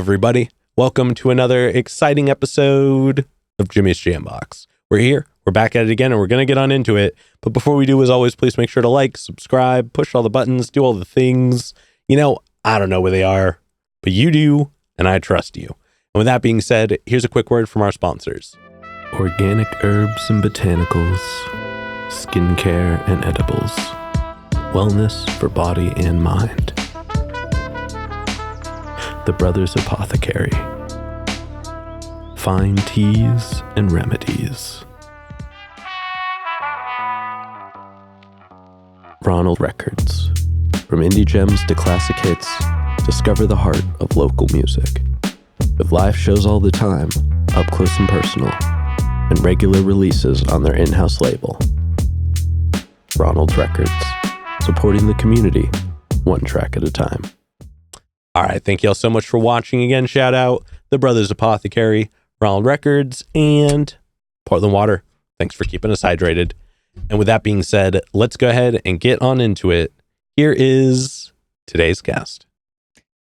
everybody. Welcome to another exciting episode of Jimmy's Jambox. We're back at it again, and we're going to get on into it. But before we do, as always, please make sure to like, subscribe, push all the buttons, do all the things. You know, I don't know where they are, but you do, and I trust you. And with that being said, here's a quick word from our sponsors. Organic herbs and botanicals, skincare and edibles, wellness for body and mind. The Brothers Apothecary. Fine teas and remedies. Ronald Records. From indie gems to classic hits, discover the heart of local music. With live shows all the time, up close and personal, and regular releases on their in-house label. Ronald Records. Supporting the community, one track at a time. All right, thank you all so much for watching again. Shout out The Brothers Apothecary, Ronald Records, and Portland Water. Thanks for keeping us hydrated. And with that being said, let's go ahead and get on into it. Here is today's guest.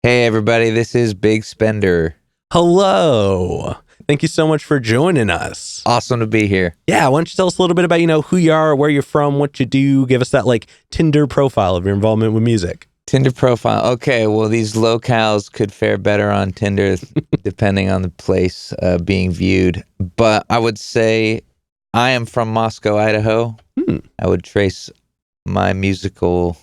Hey, everybody, this is Big Spender. Hello. Thank you so much for joining us. Awesome to be here. Yeah, why don't you tell us a little bit about, who you are, where you're from, what you do. Give us that, Tinder profile of your involvement with music. Tinder profile. Okay, well, these locales could fare better on Tinder depending on the place being viewed. But I would say I am from Moscow, Idaho. I would trace my musical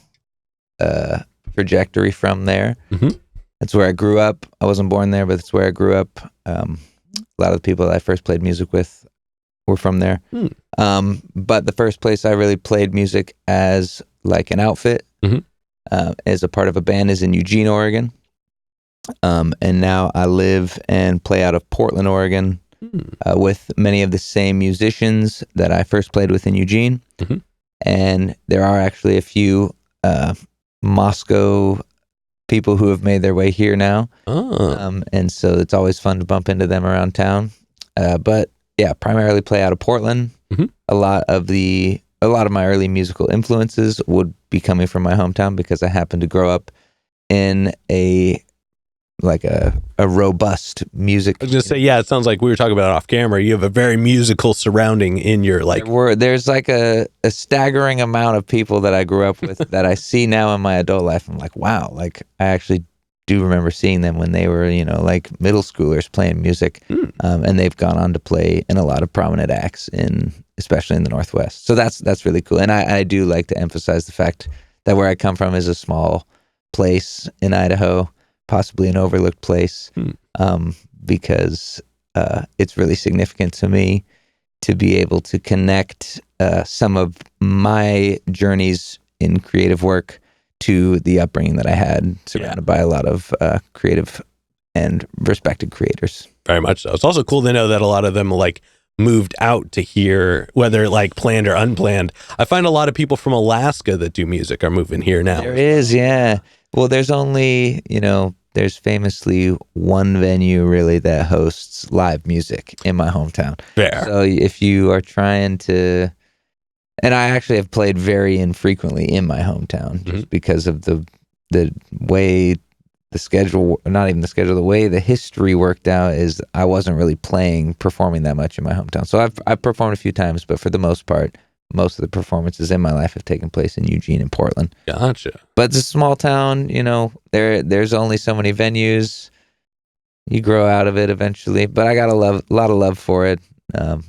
trajectory from there. Mm-hmm. That's where I grew up. I wasn't born there, but it's where I grew up. A lot of the people that I first played music with were from there. But the first place I really played music as an outfit, as a part of a band, is in Eugene, Oregon. And now I live and play out of Portland, Oregon, with many of the same musicians that I first played with in Eugene. Mm-hmm. And there are actually a few Moscow people who have made their way here now. And so it's always fun to bump into them around town. But yeah, primarily play out of Portland. Mm-hmm. A lot of my early musical influences would be coming from my hometown because I happened to grow up in a robust music. I was going to say, yeah, it sounds like we were talking about it off camera. You have a very musical surrounding in your There's a staggering amount of people that I grew up with that I see now in my adult life. I'm like, wow, I actually do remember seeing them when they were, middle schoolers playing music. And they've gone on to play in a lot of prominent acts especially in the Northwest. So that's really cool. And I do like to emphasize the fact that where I come from is a small place in Idaho, possibly an overlooked place, because it's really significant to me to be able to connect some of my journeys in creative work to the upbringing that I had, surrounded by a lot of creative and respected creators. Very much so. It's also cool to know that a lot of them moved out to here, whether planned or unplanned. I find a lot of people from Alaska that do music are moving here now. There is, yeah. Well, there's only, there's famously one venue really that hosts live music in my hometown. Fair. So if you are trying to, and I actually have played very infrequently in my hometown just because of the way the schedule, not even the schedule, the way the history worked out is I wasn't really performing that much in my hometown. So I've performed a few times, but for the most part, most of the performances in my life have taken place in Eugene and Portland. Gotcha. But it's a small town, there's only so many venues. You grow out of it eventually, but I got a lot of love for it.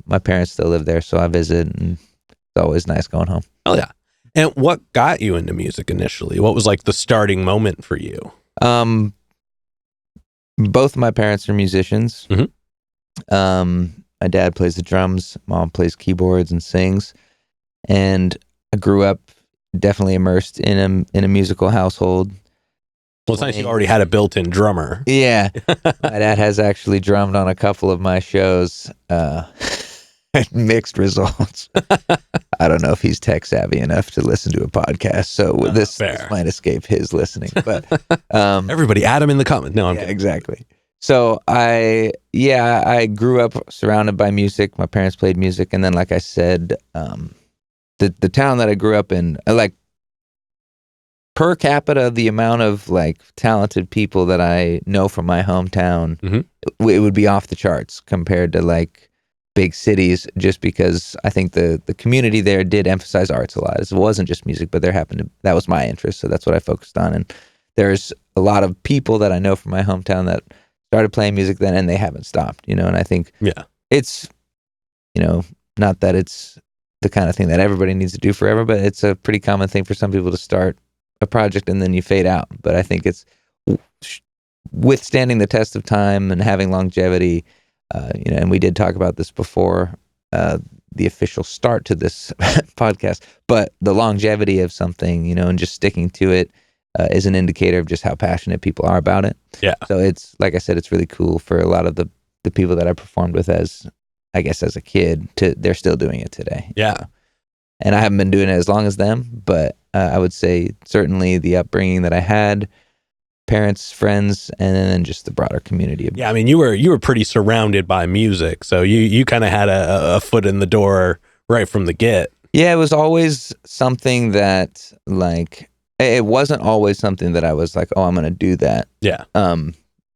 My parents still live there, so I visit, and it's always nice going home. Oh yeah. And what got you into music initially? What was the starting moment for you? Both of my parents are musicians. Mm-hmm. My dad plays the drums, mom plays keyboards and sings. And I grew up definitely immersed in a musical household. Well, it's nice you already had a built-in drummer. Yeah. My dad has actually drummed on a couple of my shows. Mixed results. I don't know if he's tech savvy enough to listen to a podcast, so this might escape his listening. But everybody, add him in the comments. No, I'm kidding. Exactly. So I grew up surrounded by music. My parents played music, and then, like I said, the town that I grew up in, per capita, the amount of like talented people that I know from my hometown, it would be off the charts compared to like big cities, just because I think the community there did emphasize arts a lot. It wasn't just music, but that was my interest, so that's what I focused on. And there's a lot of people that I know from my hometown that started playing music then, and they haven't stopped, and I think it's, not that it's the kind of thing that everybody needs to do forever, but it's a pretty common thing for some people to start a project and then you fade out. But I think it's withstanding the test of time and having longevity, and we did talk about this before the official start to this podcast, but the longevity of something, and just sticking to it is an indicator of just how passionate people are about it. Yeah. So it's, like I said, it's really cool for a lot of the people that I performed with as a kid, they're still doing it today. Yeah. And I haven't been doing it as long as them, but I would say certainly the upbringing that I had, parents, friends, and then just the broader community. Yeah, I mean, you were pretty surrounded by music, so you kind of had a foot in the door right from the get. Yeah, it was always something that, like, it wasn't always something that I was like, oh, I'm going to do that. Yeah.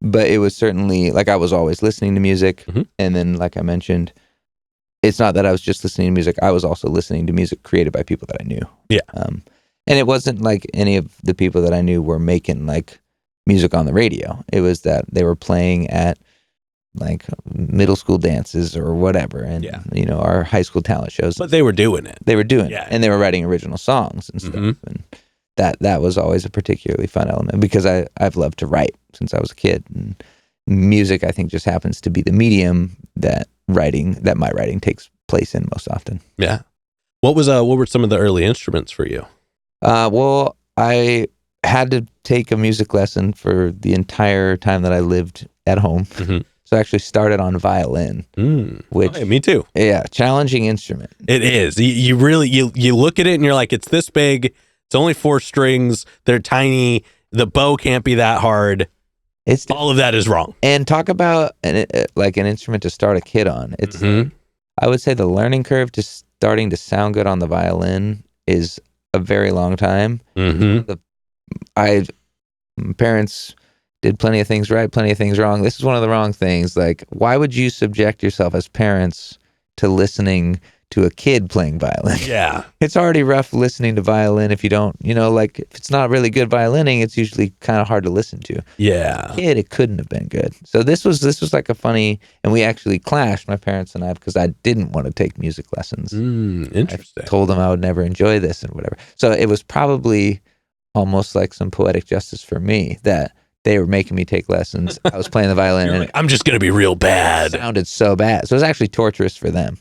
But it was certainly, like, I was always listening to music, and then, like I mentioned, it's not that I was just listening to music, I was also listening to music created by people that I knew. Yeah. And it wasn't like any of the people that I knew were making, like, music on the radio. It was that they were playing at, like, middle school dances or whatever, and, our high school talent shows. But they were doing it. They were doing it, and they were writing original songs and stuff, and that was always a particularly fun element, because I've loved to write since I was a kid, and music, I think, just happens to be the medium that my writing takes place in most often. Yeah. What were some of the early instruments for you? Well, I had to take a music lesson for the entire time that I lived at home. So I actually started on violin, which me too. Yeah, challenging instrument. It is. You really you look at it and you're like, it's this big. It's only 4 strings. They're tiny. The bow can't be that hard. All of that is wrong. And talk about an instrument to start a kid on. It's I would say the learning curve to starting to sound good on the violin is a very long time. My parents did plenty of things right, plenty of things wrong. This is one of the wrong things. Like, why would you subject yourself as parents to listening to a kid playing violin? Yeah. It's already rough listening to violin if you don't, like, if it's not really good violining, it's usually kind of hard to listen to. Yeah. Kid, it couldn't have been good. So this was like a funny, and we actually clashed, my parents and I, because I didn't want to take music lessons. Interesting. I told them I would never enjoy this and whatever. So it was probably almost like some poetic justice for me that they were making me take lessons. I was playing the violin, and I'm just going to be real bad. It sounded so bad. So it was actually torturous for them.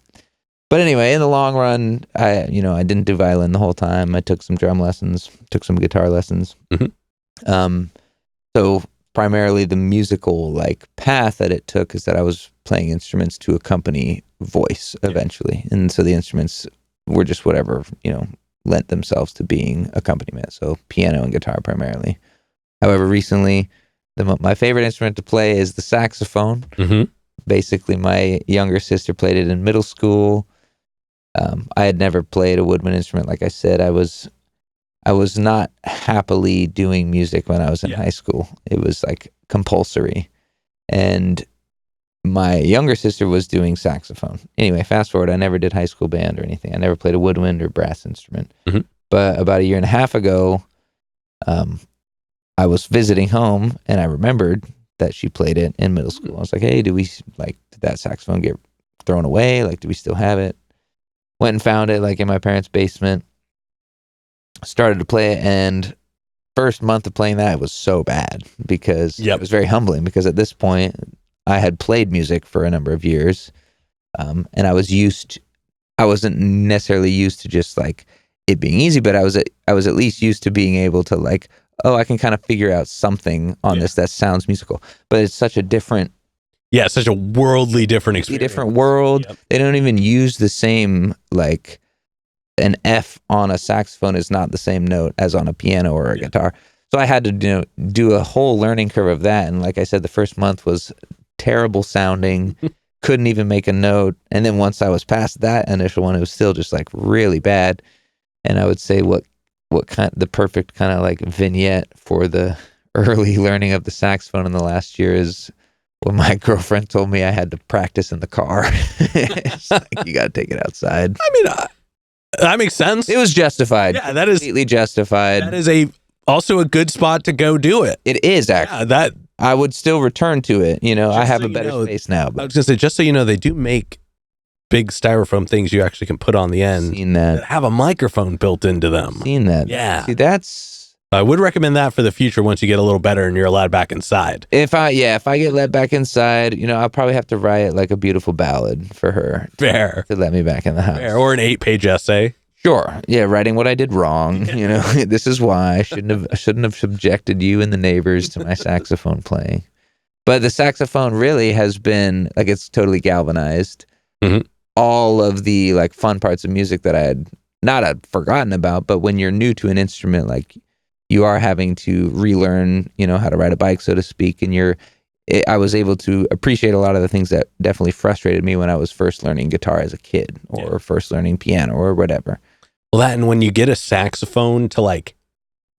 But anyway, in the long run, I didn't do violin the whole time. I took some drum lessons, took some guitar lessons. So primarily the musical path that it took is that I was playing instruments to accompany voice eventually. And so the instruments were just whatever, lent themselves to being accompaniment. So piano and guitar primarily. However, recently, my favorite instrument to play is the saxophone. Basically, my younger sister played it in middle school. I had never played a woodwind instrument. Like I said, I was not happily doing music when I was in high school. It was like compulsory. And my younger sister was doing saxophone. Anyway, fast forward, I never did high school band or anything. I never played a woodwind or brass instrument. But about a year and a half ago, I was visiting home and I remembered that she played it in middle school. I was like, hey, did that saxophone get thrown away? Do we still have it? Went and found it in my parents' basement, started to play it, and first month of playing that, it was so bad because it was very humbling, because at this point I had played music for a number of years, and I wasn't necessarily used to just it being easy, but I was at least used to being able to I can kind of figure out something on this that sounds musical. But it's such a different such a worldly different experience. Different world. They don't even use the same, an F on a saxophone is not the same note as on a piano or a guitar. So I had to do a whole learning curve of that. And like I said, the first month was terrible sounding, couldn't even make a note. And then once I was past that initial one, it was still just really bad. And I would say what the perfect kind of like vignette for the early learning of the saxophone in the last year is when my girlfriend told me I had to practice in the car. It's like, you got to take it outside. I mean, that makes sense. It was justified. Yeah, that is completely justified. That is also a good spot to go do it. It is actually. Yeah, that I would still return to it. You know, I have a better space now. But I was gonna say, just so you know, they do make big styrofoam things you actually can put on the end. Seen that. That have a microphone built into them. Seen that. Yeah. See, that's. I would recommend that for the future once you get a little better and you're allowed back inside. If I get let back inside, you know, I'll probably have to write like a beautiful ballad for her. Fair. To let me back in the house. Fair. Or an 8-page essay. Sure. Yeah, writing what I did wrong. You know, this is why I shouldn't have subjected you and the neighbors to my saxophone playing. But the saxophone really has been like, it's totally galvanized all of the like fun parts of music that I'd forgotten about. But when you're new to an instrument, like you are having to relearn, you know, how to ride a bike, so to speak. And I was able to appreciate a lot of the things that definitely frustrated me when I was first learning guitar as a kid or first learning piano or whatever. Well, that, and when you get a saxophone to like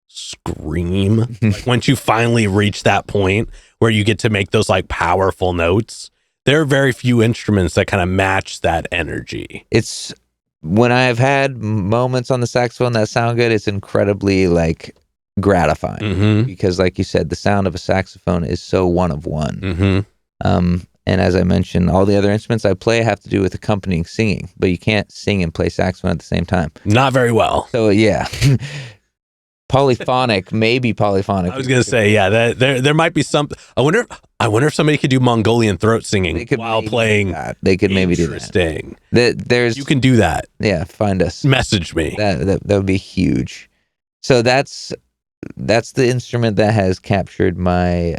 scream, like once you finally reach that point where you get to make those like powerful notes, there are very few instruments that kind of match that energy. It's when I've had moments on the saxophone that sound good, it's incredibly like gratifying because, like you said, the sound of a saxophone is so one of one. And as I mentioned, all the other instruments I play have to do with accompanying singing, but you can't sing and play saxophone at the same time. Not very well. So yeah, maybe polyphonic. I was gonna say, yeah, there might be some. I wonder if somebody could do Mongolian throat singing while playing. They could maybe do that. Interesting. You can do that. Yeah, find us. Message me. That would be huge. So that's the instrument that has captured my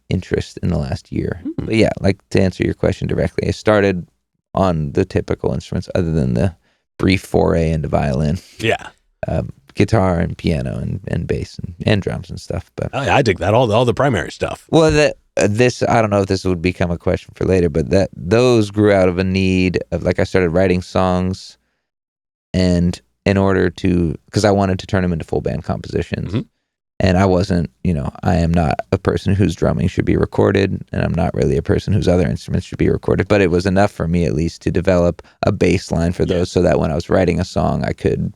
interest in the last year. But yeah, like to answer your question directly, I started on the typical instruments other than the brief foray into violin. Yeah. Guitar and piano and bass and drums and stuff. But I dig that, all the primary stuff. Well, this I don't know if this would become a question for later, but those grew out of a need of, like, I started writing songs, and in order to, because I wanted to turn them into full band compositions. And I wasn't, I am not a person whose drumming should be recorded, and I'm not really a person whose other instruments should be recorded, but it was enough for me at least to develop a bass line for those so that when I was writing a song, I can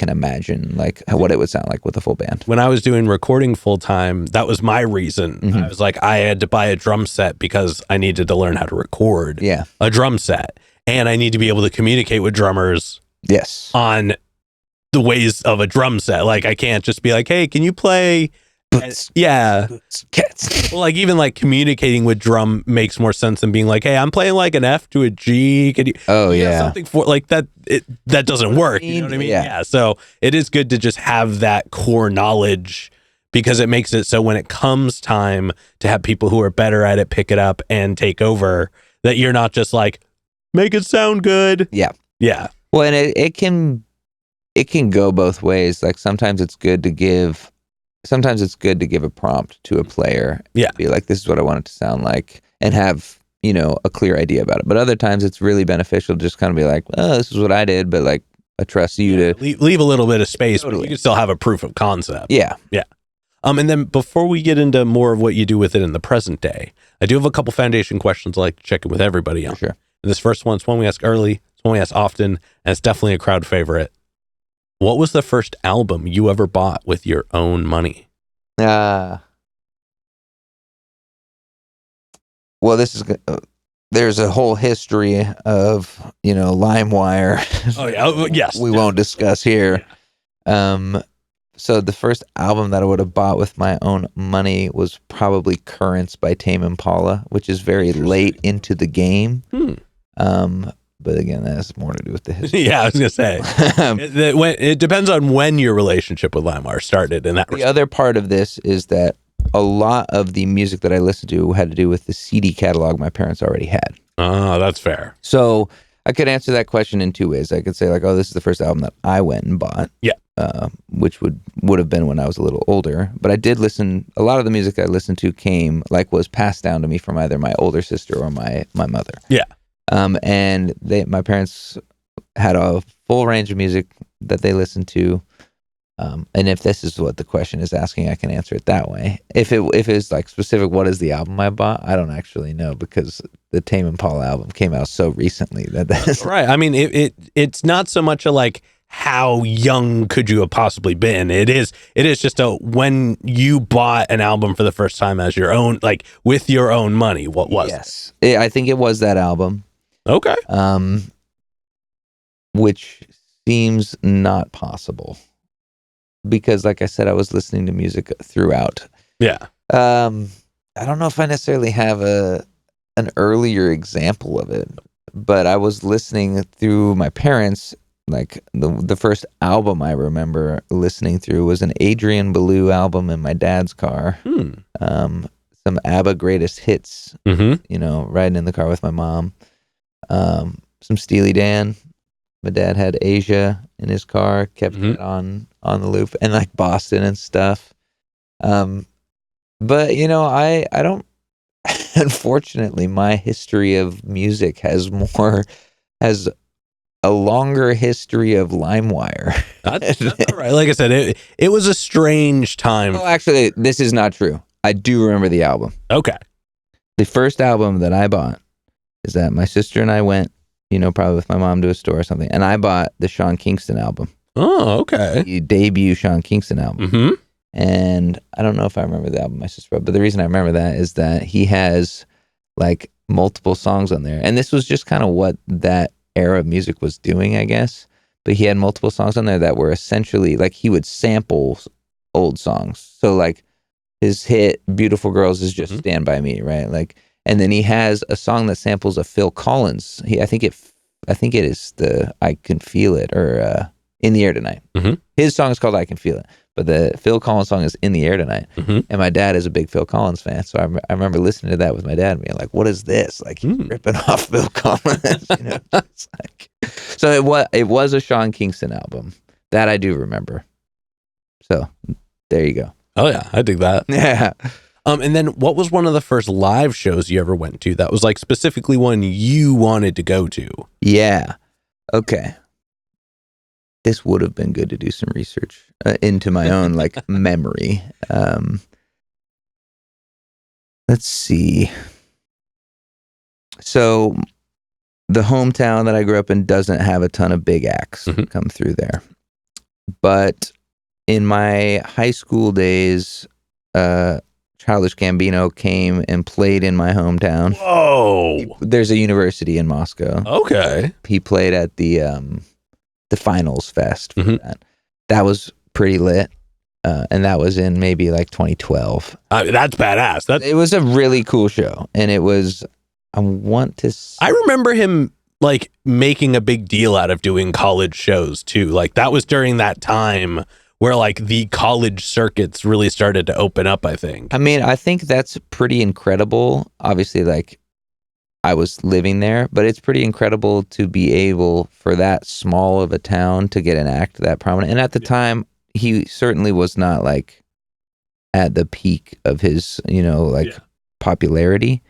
imagine like what it would sound like with a full band. When I was doing recording full time, that was my reason. I was like, I had to buy a drum set because I needed to learn how to record a drum set, and I need to be able to communicate with drummers on the ways of a drum set. Like, I can't just be like, hey, can you play? Boots, cats. Well, like, even like communicating with drum makes more sense than being like, hey, I'm playing like an F to a G. Can you? Something for like that. That doesn't work. You know what I mean? Yeah. So it is good to just have that core knowledge, because it makes it so when it comes time to have people who are better at it pick it up and take over, that you're not just like, make it sound good. Yeah. Yeah. Well, and it can go both ways. Like, sometimes it's good to give a prompt to a player. Yeah. Be like, this is what I want it to sound like, and have, a clear idea about it. But other times it's really beneficial to just kind of be like, oh, this is what I did, but like, I trust you to leave a little bit of space, but you can still have a proof of concept. Yeah. Yeah. And then before we get into more of what you do with it in the present day, I do have a couple foundation questions I like to check in with everybody on. For sure. And this first one's one we ask early, it's one we ask often, and it's definitely a crowd favorite. What was the first album you ever bought with your own money? Well, there's a whole history of, LimeWire. Oh, yeah. Yes. We won't discuss here. So the first album that I would have bought with my own money was probably Currents by Tame Impala, which is very late into the game. But again, that has more to do with the history. Yeah, I was going to say. It depends on when your relationship with LimeWire started. The other part of this is that a lot of the music that I listened to had to do with the CD catalog my parents already had. Oh, that's fair. So I could answer that question in two ways. I could say like, oh, this is the first album that I went and bought. Yeah. Which would have been when I was a little older. But I did listen, a lot of the music I listened to was passed down to me from either my older sister or my mother. Yeah. And my parents had a full range of music that they listened to. And if this is what the question is asking, I can answer it that way. If it's like specific, what is the album I bought? I don't actually know because the Tame Impala album came out so recently that's right. I mean, it's not so much a like how young could you have possibly been. It is just a when you bought an album for the first time as your own, like with your own money. What was yes, I think it was that album. Okay. Which seems not possible. Because like I said, I was listening to music throughout. Yeah. I don't know if I necessarily have an earlier example of it, but I was listening through my parents. Like the first album I remember listening through was an Adrian Belew album in my dad's car. Some ABBA greatest hits, riding in the car with my mom. Some Steely Dan. My dad had Asia in his car, kept it on the loop, and like Boston and stuff. But I don't. Unfortunately, my history of music has a longer history of LimeWire. That's all right. Like I said, it was a strange time. Oh, actually, this is not true. I do remember the album. Okay. The first album that I bought is that my sister and I went, probably with my mom to a store or something, and I bought the Sean Kingston album. Oh, okay. The debut Sean Kingston album. And I don't know if I remember the album my sister bought, but the reason I remember that is that he has like multiple songs on there. And this was just kind of what that era of music was doing, I guess. But he had multiple songs on there that were essentially like he would sample old songs. So like his hit "Beautiful Girls" is just "Stand By Me," right? Like, and then he has a song that samples a Phil Collins. I think it is the "I Can Feel It" or "In the Air Tonight." His song is called "I Can Feel It," but the Phil Collins song is "In the Air Tonight." And my dad is a big Phil Collins fan, so I remember listening to that with my dad and being like, "What is this? Like he's ripping off Phil Collins?" It's like, so it was a Sean Kingston album that I do remember. So there you go. Oh yeah, I dig that. Yeah. And then what was one of the first live shows you ever went to that was like specifically one you wanted to go to? Yeah. Okay. This would have been good to do some research into my own like memory. Let's see. So the hometown that I grew up in doesn't have a ton of big acts come through there. But in my high school days, Childish Gambino came and played in my hometown. Whoa! There's a university in Moscow. Okay. He played at the Finals Fest for that. That was pretty lit. And that was in maybe like 2012. That's badass. It was a really cool show. And it was, I remember him like making a big deal out of doing college shows too. Like that was during that time where like the college circuits really started to open up, I think. I mean, I think that's pretty incredible. Obviously, like I was living there, but it's pretty incredible to be able for that small of a town to get an act that prominent. And at the time, he certainly was not like at the peak of his, popularity.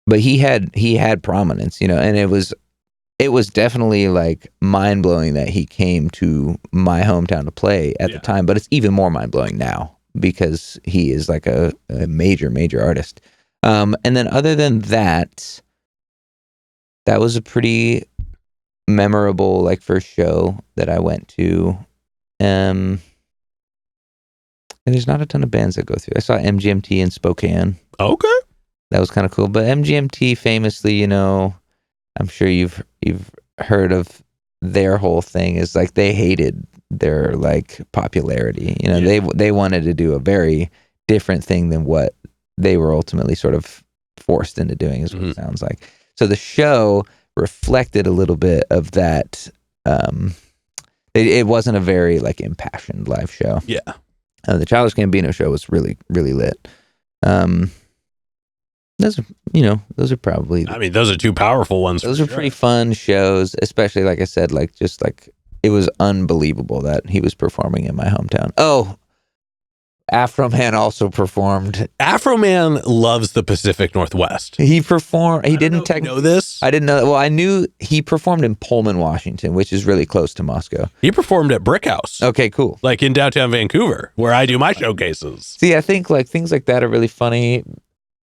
But he had prominence, and it was definitely like mind blowing that he came to my hometown to play at the time. But it's even more mind blowing now because he is like a major, major artist. And then other than that, that was a pretty memorable like first show that I went to. And there's not a ton of bands that go through. I saw MGMT in Spokane. Okay. That was kind of cool. But MGMT famously, I'm sure you've heard of their whole thing is like they hated their like popularity. They wanted to do a very different thing than what they were ultimately sort of forced into doing is what it sounds like. So the show reflected a little bit of that. It wasn't a very like impassioned live show. Yeah. The Childish Gambino show was really, really lit. Those are probably. I mean, those are two powerful ones. Those are pretty fun shows, especially like I said, like just like it was unbelievable that he was performing in my hometown. Oh, Afro Man also performed. Afro Man loves the Pacific Northwest. He performed. He didn't know this. I didn't know. Well, I knew he performed in Pullman, Washington, which is really close to Moscow. He performed at Brick House. Okay, cool. Like in downtown Vancouver, where I do my showcases. See, I think like things like that are really funny.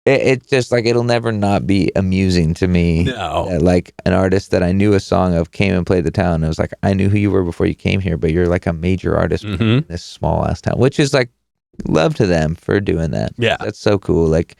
It's just like it'll never not be amusing to me. No. That, like an artist that I knew a song of came and played the town. And it was like, I knew who you were before you came here, but you're like a major artist in this small ass town, which is like love to them for doing that. Yeah. That's so cool. Like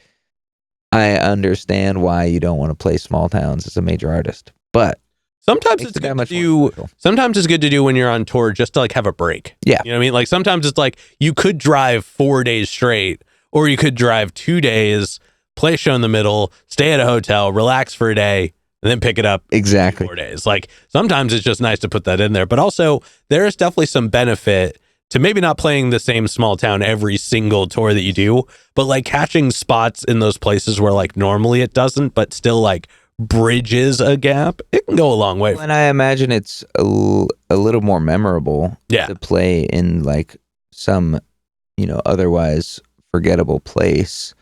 I understand why you don't want to play small towns as a major artist, but sometimes it's good to do. Sometimes it's good to do when you're on tour, just to like have a break. Yeah. You know what I mean? Like sometimes it's like you could drive 4 days straight, or you could drive 2 days, play a show in the middle, stay at a hotel, relax for a day, and then pick it up. Exactly. 4 days. Like sometimes it's just nice to put that in there, but also there is definitely some benefit to maybe not playing the same small town every single tour that you do, but like catching spots in those places where like normally it doesn't, but still like bridges a gap. It can go a long way. And I imagine it's a little more memorable to play in like some, otherwise forgettable place.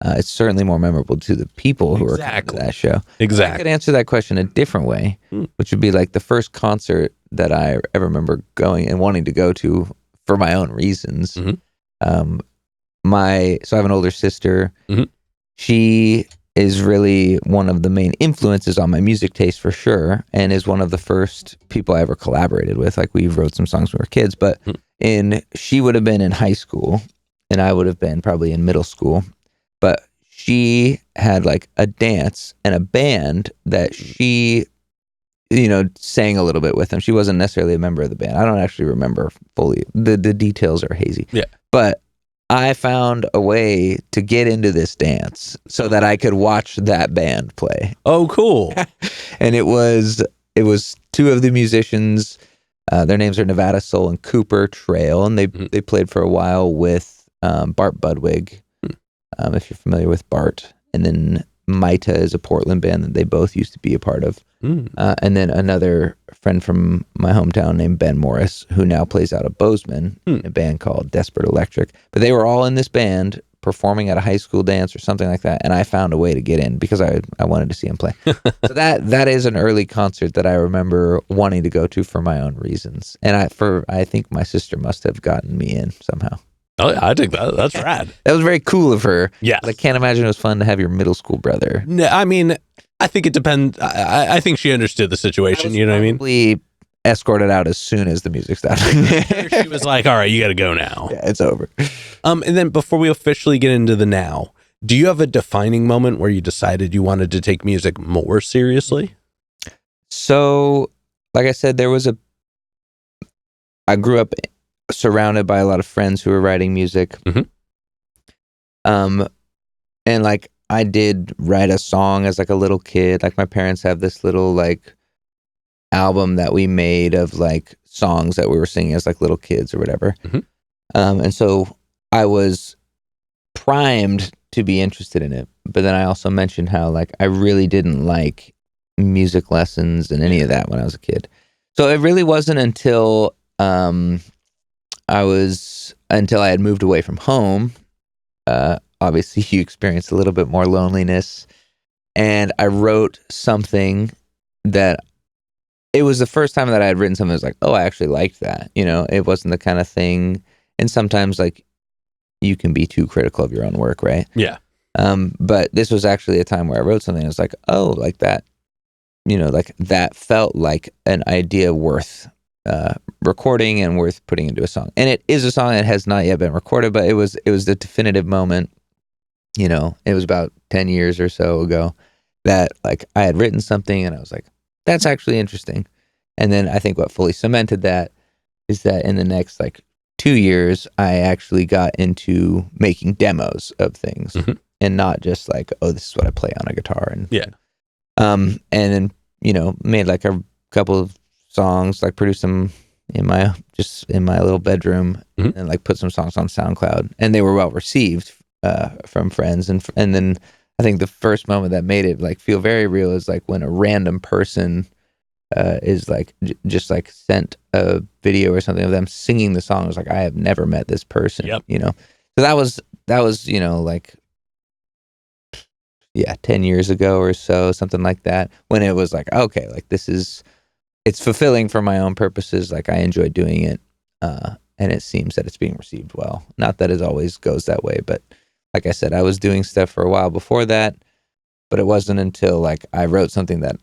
It's certainly more memorable to the people who are coming to that show. Exactly. I could answer that question a different way, which would be like the first concert that I ever remember going and wanting to go to for my own reasons. So I have an older sister. She is really one of the main influences on my music taste for sure, and is one of the first people I ever collaborated with. Like we wrote some songs when we were kids, but she would have been in high school and I would have been probably in middle school. But she had like a dance and a band that she, sang a little bit with them. She wasn't necessarily a member of the band. I don't actually remember fully. The details are hazy. Yeah. But I found a way to get into this dance so that I could watch that band play. Oh, cool. And it was two of the musicians. Their names are Nevada Soul and Cooper Trail, and they played for a while with Bart Budwig. If you're familiar with Bart, and then Maita is a Portland band that they both used to be a part of. And then another friend from my hometown named Ben Morris, who now plays out of Bozeman in a band called Desperate Electric. But they were all in this band performing at a high school dance or something like that. And I found a way to get in because I wanted to see him play. So that is an early concert that I remember wanting to go to for my own reasons. And I think my sister must have gotten me in somehow. Oh, yeah, I think that's rad. That was very cool of her. Yeah. I can't imagine it was fun to have your middle school brother. No, I mean, I think it depends. I think she understood the situation. You know what I mean? Probably escorted out as soon as the music stopped. She was like, all right, you got to go now. Yeah, it's over. And then before we officially get into the now, do you have a defining moment where you decided you wanted to take music more seriously? So, like I said, I grew up surrounded by a lot of friends who were writing music. And like I did write a song as like a little kid. Like my parents have this little like album that we made of like songs that we were singing as like little kids or whatever. And so I was primed to be interested in it. But then I also mentioned how like I really didn't like music lessons and any of that when I was a kid. So it really wasn't until until I had moved away from home. Obviously, you experience a little bit more loneliness. And I wrote something that it was the first time that I had written something that was like, oh, I actually liked that. It wasn't the kind of thing. And sometimes like you can be too critical of your own work, right? Yeah. But this was actually a time where I wrote something that was like, oh, like that, like that felt like an idea worth recording and worth putting into a song. And it is a song that has not yet been recorded, but it was the definitive moment. It was about 10 years or so ago that like I had written something and I was like, that's actually interesting. And then I think what fully cemented that is that in the next like 2 years, I actually got into making demos of things and not just like, oh, this is what I play on a guitar. And and then, made like a couple of songs, like produced them in my little bedroom and like put some songs on SoundCloud, and they were well received from friends. And then I think the first moment that made it like feel very real is like when a random person is like just like sent a video or something of them singing the song. I was like, I have never met this person. Yep. You know, so that was you know, like 10 years ago or so, something like that, when it was like, okay, like it's fulfilling for my own purposes. Like I enjoy doing it, and it seems that it's being received well. Not that it always goes that way, but like I said, I was doing stuff for a while before that, but it wasn't until like I wrote something that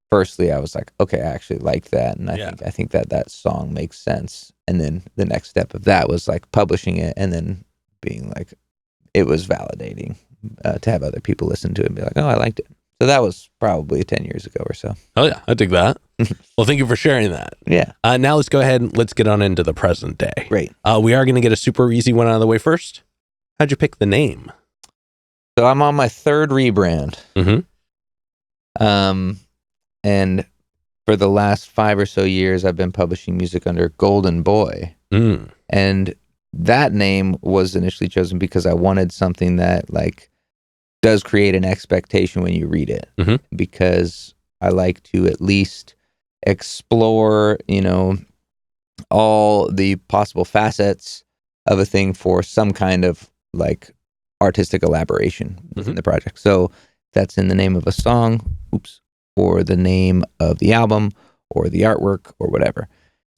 firstly I was like, okay, I actually like that, and I think that song makes sense. And then the next step of that was like publishing it, and then being like, it was validating to have other people listen to it and be like, oh, I liked it. So that was probably 10 years ago or so. Oh yeah, I dig that. Well, thank you for sharing that. Yeah. Now let's go ahead and let's get on into the present day. Great. We are going to get a super easy one out of the way first. How'd you pick the name? So I'm on my third rebrand. Mm-hmm. And for the last 5 or so years, I've been publishing music under Golden Boy. Mm. And that name was initially chosen because I wanted something that like does create an expectation when you read it. Mm-hmm. Because I like to at least explore, you know, all the possible facets of a thing for some kind of like artistic elaboration within the project. So that's in the name of a song, or the name of the album, or the artwork, or whatever.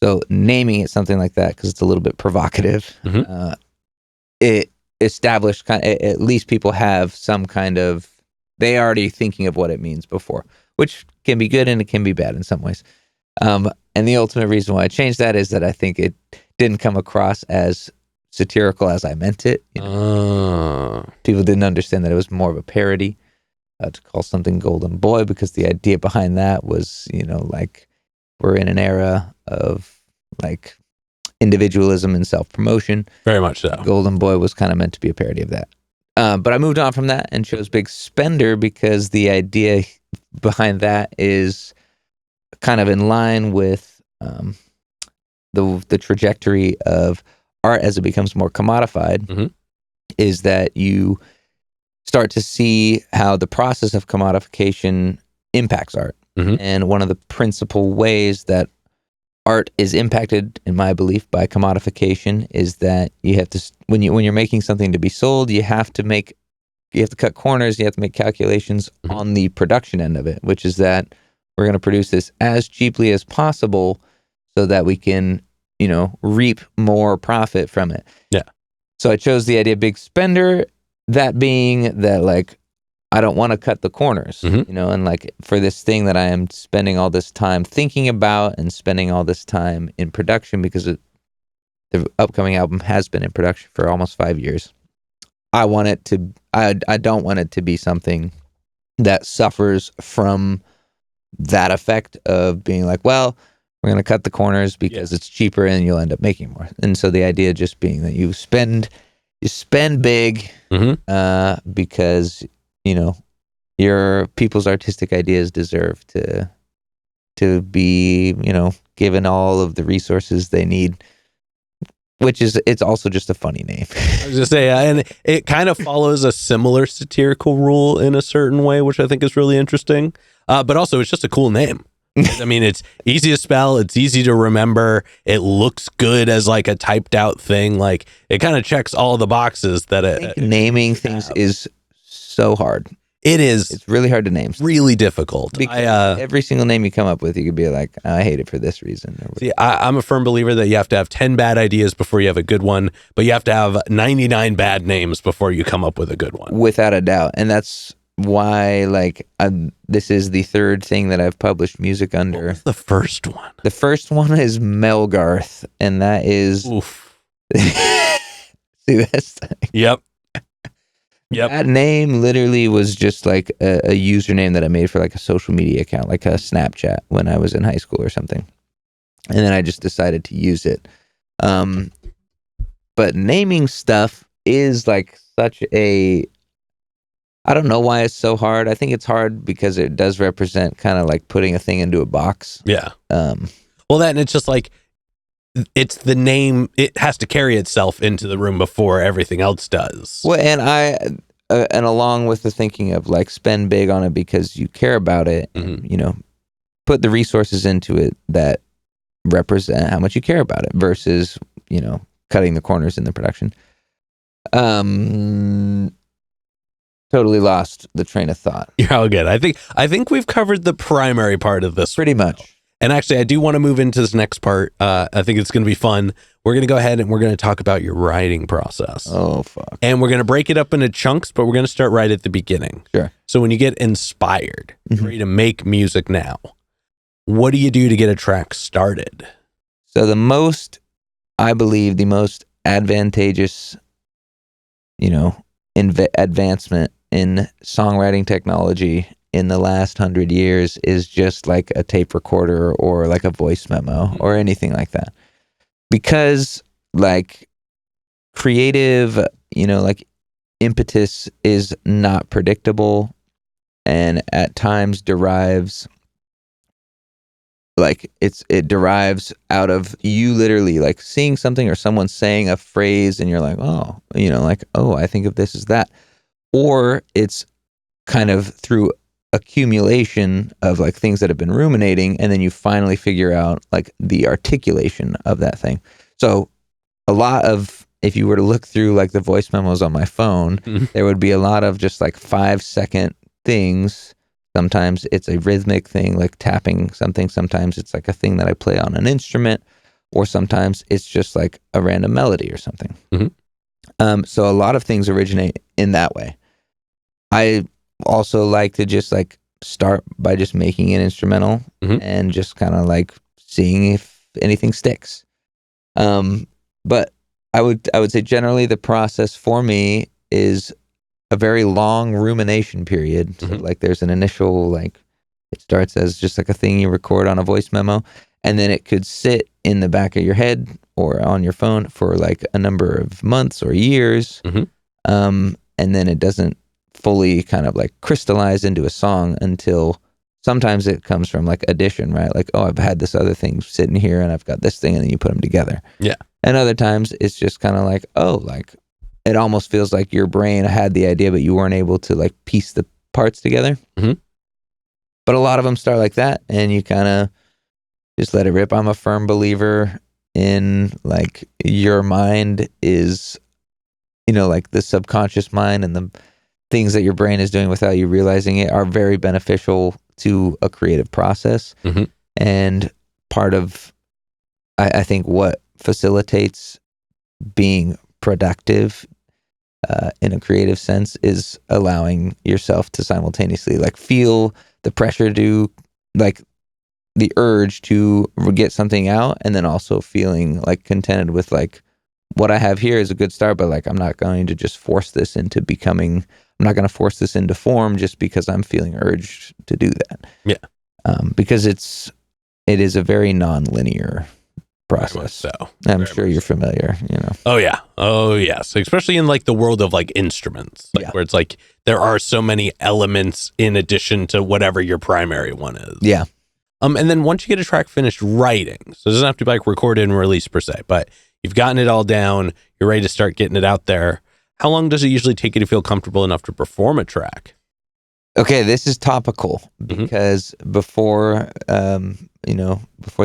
So naming it something like that, because it's a little bit provocative, it established kind of, at least people have some kind of, they already thinking of what it means before, which can be good and it can be bad in some ways. And the ultimate reason why I changed that is that I think it didn't come across as satirical as I meant it. You know? People didn't understand that it was more of a parody. To call something Golden Boy, because the idea behind that was, you know, like we're in an era of like individualism and self-promotion. Very much so. Golden Boy was kind of meant to be a parody of that. But I moved on from that and chose Big Spender because the idea behind that is kind of in line with the trajectory of art as it becomes more commodified, is that you start to see how the process of commodification impacts art. And one of the principal ways that art is impacted, in my belief, by commodification is that you have to, when you're making something to be sold, you have to cut corners, you have to make calculations on the production end of it, which is that we're going to produce this as cheaply as possible so that we can, you know, reap more profit from it. Yeah. So I chose the idea of Big Spender, that being that, like, I don't want to cut the corners, you know, and like for this thing that I am spending all this time thinking about and spending all this time in production, because the upcoming album has been in production for almost 5 years. I want it to, I don't want it to be something that suffers from that effect of being like, well, we're going to cut the corners because it's cheaper and you'll end up making more. And so the idea just being that you spend big, because, you know, your people's artistic ideas deserve to be, you know, given all of the resources they need, which is, it's also just a funny name. I was just say, and it kind of follows a similar satirical rule in a certain way, which I think is really interesting. But also, it's just a cool name. I mean, it's easy to spell. It's easy to remember. It looks good as like a typed out thing. Like it kind of checks all the boxes that naming things is so hard. It is. It's really hard to name. Really difficult. Because every single name you come up with, you could be like, I hate it for this reason. See, I'm a firm believer that you have to have 10 bad ideas before you have a good one, but you have to have 99 bad names before you come up with a good one. Without a doubt. And that's why, like, this is the third thing that I've published music under. What was the first one? The first one is Melgarth, and that is... Oof. See, that's... Yep. That name literally was just like a username that I made for like a social media account, like a Snapchat when I was in high school or something. And then I just decided to use it. But naming stuff is like such a... I don't know why it's so hard. I think it's hard because it does represent kind of like putting a thing into a box. Yeah. Well, that, and it's just like, it's the name, it has to carry itself into the room before everything else does. Well, and and along with the thinking of like spend big on it because you care about it, and, you know, put the resources into it that represent how much you care about it versus, cutting the corners in the production. Totally lost the train of thought. You're all good. I think we've covered the primary part of this. Pretty much. And actually, I do want to move into this next part. I think it's going to be fun. We're going to go ahead and we're going to talk about your writing process. Oh, fuck. And we're going to break it up into chunks, but we're going to start right at the beginning. Sure. So when you get inspired, you're ready to make music now, what do you do to get a track started? So I believe the most advantageous, advancement in songwriting technology in the last 100 years is just like a tape recorder or like a voice memo or anything like that. Because like creative, like impetus is not predictable and at times derives out of you literally like seeing something or someone saying a phrase and you're like, oh, I think of this as that. Or it's kind of through accumulation of like things that have been ruminating, and then you finally figure out like the articulation of that thing. So a lot of, if you were to look through like the voice memos on my phone, there would be a lot of just like 5-second things. Sometimes it's a rhythmic thing like tapping something. Sometimes it's like a thing that I play on an instrument, or sometimes it's just like a random melody or something. So a lot of things originate in that way. I also like to just like start by just making an instrumental and just kind of like seeing if anything sticks. But I would say generally the process for me is a very long rumination period. So like there's an initial, like it starts as just like a thing you record on a voice memo, and then it could sit in the back of your head or on your phone for like a number of months or years. And then it doesn't fully kind of like crystallize into a song until sometimes it comes from like addition, right? Like, oh, I've had this other thing sitting here and I've got this thing, and then you put them together. Yeah. And other times it's just kind of like, oh, like it almost feels like your brain had the idea, but you weren't able to like piece the parts together. But a lot of them start like that, and you kind of just let it rip. I'm a firm believer in like your mind is, like the subconscious mind and the things that your brain is doing without you realizing it are very beneficial to a creative process. And part of, I think, what facilitates being productive in a creative sense is allowing yourself to simultaneously like feel the pressure to like the urge to get something out, and then also feeling like contented with like what I have here is a good start, but like I'm not going to just force this into becoming, I'm not going to force this into form just because I'm feeling urged to do that. Yeah. Because it is a very non-linear process. So I'm sure you're familiar, Oh yeah. Oh yes. Especially in like the world of like instruments, like where it's like there are so many elements in addition to whatever your primary one is. Yeah. And then once you get a track finished writing, so it doesn't have to be like recorded and released per se, but you've gotten it all down, you're ready to start getting it out there. How long does it usually take you to feel comfortable enough to perform a track? Okay, this is topical because before the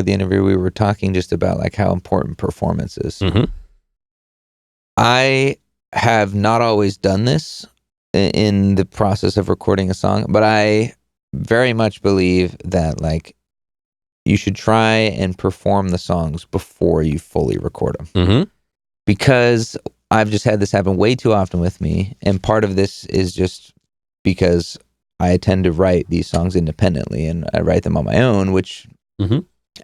interview, we were talking just about like how important performance is. I have not always done this in the process of recording a song, but I very much believe that like you should try and perform the songs before you fully record them. Because I've just had this happen way too often with me, and part of this is just because I tend to write these songs independently, and I write them on my own, which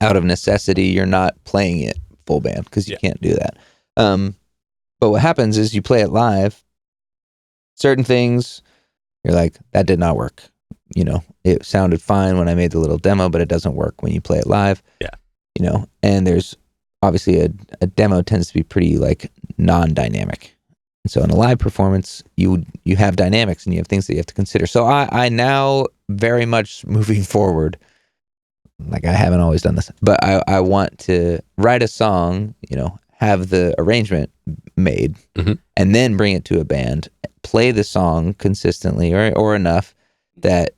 out of necessity, you're not playing it full band because you can't do that. But what happens is you play it live, certain things, you're like, that did not work. It sounded fine when I made the little demo, but it doesn't work when you play it live. Yeah. And there's obviously a demo tends to be pretty like non-dynamic. And so in a live performance, you have dynamics and you have things that you have to consider. So I now very much moving forward, like I haven't always done this, but I want to write a song, have the arrangement made and then bring it to a band, play the song consistently or enough that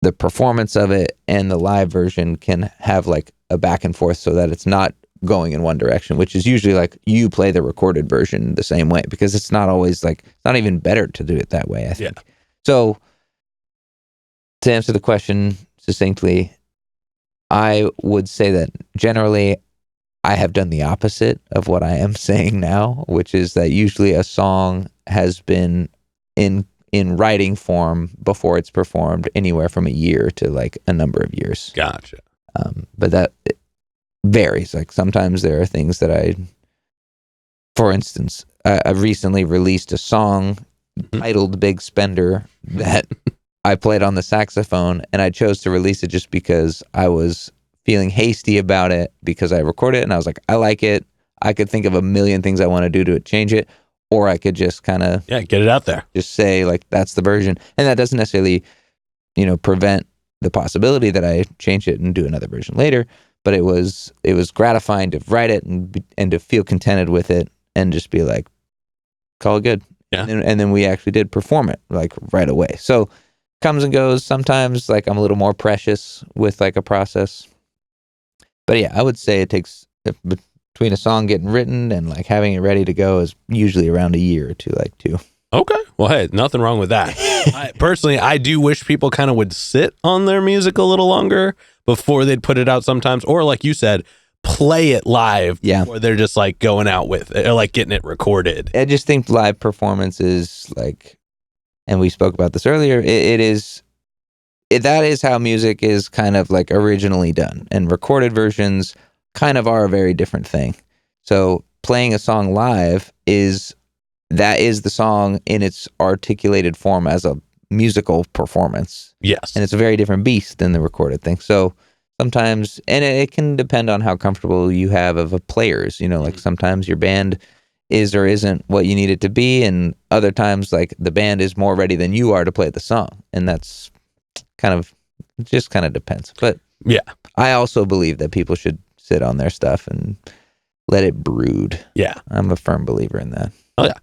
the performance of it and the live version can have like a back and forth so that it's not going in one direction, which is usually like you play the recorded version the same way, because it's not always like, it's not even better to do it that way, I think. Yeah. So to answer the question succinctly, I would say that generally I have done the opposite of what I am saying now, which is that usually a song has been in writing form before it's performed anywhere from a year to like a number of years. Gotcha. But that varies. Like sometimes there are things that for instance, I recently released a song titled Big Spender that I played on the saxophone, and I chose to release it just because I was feeling hasty about it, because I recorded it and I was like, I like it. I could think of a million things I want to do to change it, or I could just kind of get it out there. Just say like, that's the version. And that doesn't necessarily, prevent the possibility that I change it and do another version later. But it was gratifying to write it and to feel contented with it and just be like, call it good. Yeah. And then we actually did perform it like right away. So comes and goes. Sometimes like I'm a little more precious with like a process. But yeah, I would say it takes between a song getting written and like having it ready to go is usually around a year or two, like two. Okay. Well, hey, nothing wrong with that. I do wish people kind of would sit on their music a little longer before they'd put it out sometimes. Or like you said, play it live before they're just like going out with it or like getting it recorded. I just think live performance is like, and we spoke about this earlier, that is how music is kind of like originally done. And recorded versions kind of are a very different thing. So playing a song live is the song in its articulated form as a musical performance. Yes. And it's a very different beast than the recorded thing. So sometimes, and it can depend on how comfortable you have of a players, like sometimes your band is or isn't what you need it to be. And other times like the band is more ready than you are to play the song. And that's just kind of depends. But yeah, I also believe that people should sit on their stuff and let it brood. Yeah. I'm a firm believer in that. Oh yeah.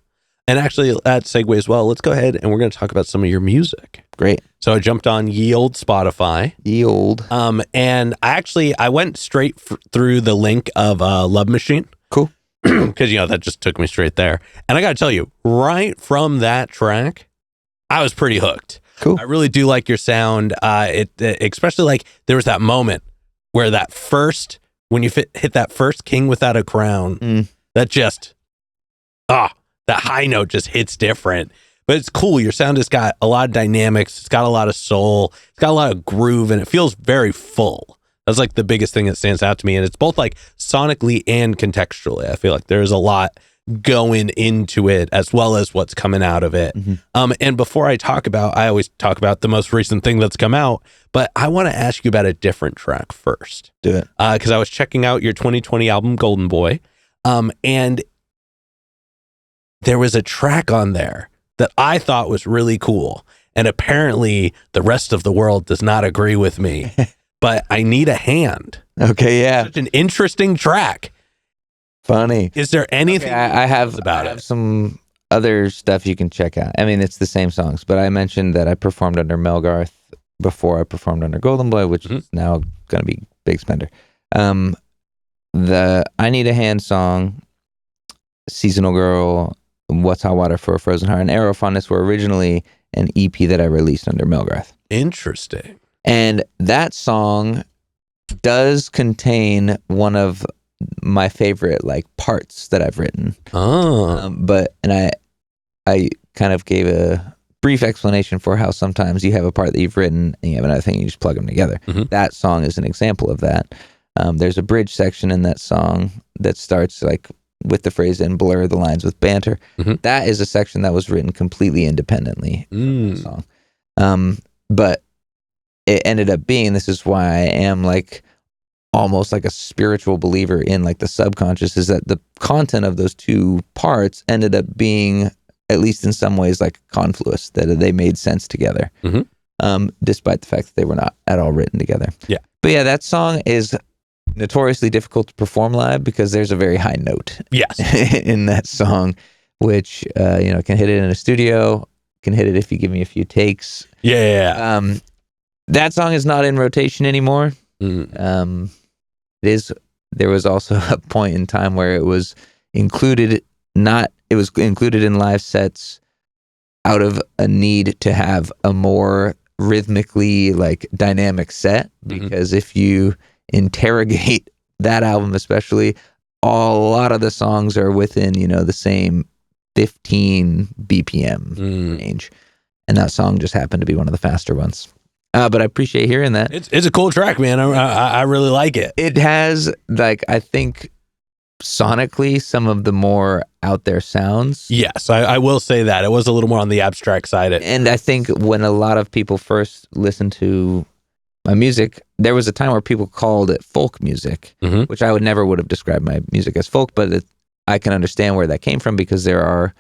And actually that segues well. Let's go ahead and we're going to talk about some of your music. Great. So I jumped on ye old Spotify. Ye old. And I went straight through the link of Love Machine. Cool. Because, that just took me straight there. And I got to tell you, right from that track, I was pretty hooked. Cool. I really do like your sound. It especially like there was that moment where when you hit that first King Without a Crown, that just, that high note just hits different. But it's cool. Your sound has got a lot of dynamics. It's got a lot of soul. It's got a lot of groove, and it feels very full. That's like the biggest thing that stands out to me. And it's both like sonically and contextually. I feel like there's a lot going into it as well as what's coming out of it. Mm-hmm. And before I always talk about the most recent thing that's come out, but I want to ask you about a different track first. Do it. Because I was checking out your 2020 album, Golden Boy. And there was a track on there that I thought was really cool. And apparently the rest of the world does not agree with me, but I Need a Hand. Okay. Yeah. Such an interesting track. Funny. Is there anything I have some other stuff you can check out. I mean, it's the same songs, but I mentioned that I performed under Melgarth before I performed under Golden Boy, which is now going to be Big Spender. The I Need a Hand song, Seasonal Girl, What's Hot Water for a Frozen Heart, and Arrow Fondness were originally an EP that I released under Melgarth. Interesting. And that song does contain one of my favorite like parts that I've written. I kind of gave a brief explanation for how sometimes you have a part that you've written and you have another thing, you just plug them together. Mm-hmm. That song is an example of that. There's a bridge section in that song that starts like with the phrase "and blur the lines with banter." Mm-hmm. That is a section that was written completely independently from the song. But it ended up being, this is why I am like almost like a spiritual believer in like the subconscious, is that the content of those two parts ended up being, at least in some ways, like confluous, that they made sense together. Mm-hmm. Despite the fact that they were not at all written together. Yeah. But yeah, that song is notoriously difficult to perform live because there's a very high note. Yes. in that song, which, can hit it in a studio, can hit it if you give me a few takes. Yeah. that song is not in rotation anymore. Mm. There was also a point in time where it was included in live sets out of a need to have a more rhythmically like dynamic set, because if you interrogate that album especially, a lot of the songs are within, the same 15 BPM range, and that song just happened to be one of the faster ones. But I appreciate hearing that. It's a cool track, man. I really like it. It has, like, I think sonically some of the more out there sounds. Yes, I will say that. It was a little more on the abstract side. And I think when a lot of people first listened to my music, there was a time where people called it folk music, which I would have described my music as folk, but I can understand where that came from, because there are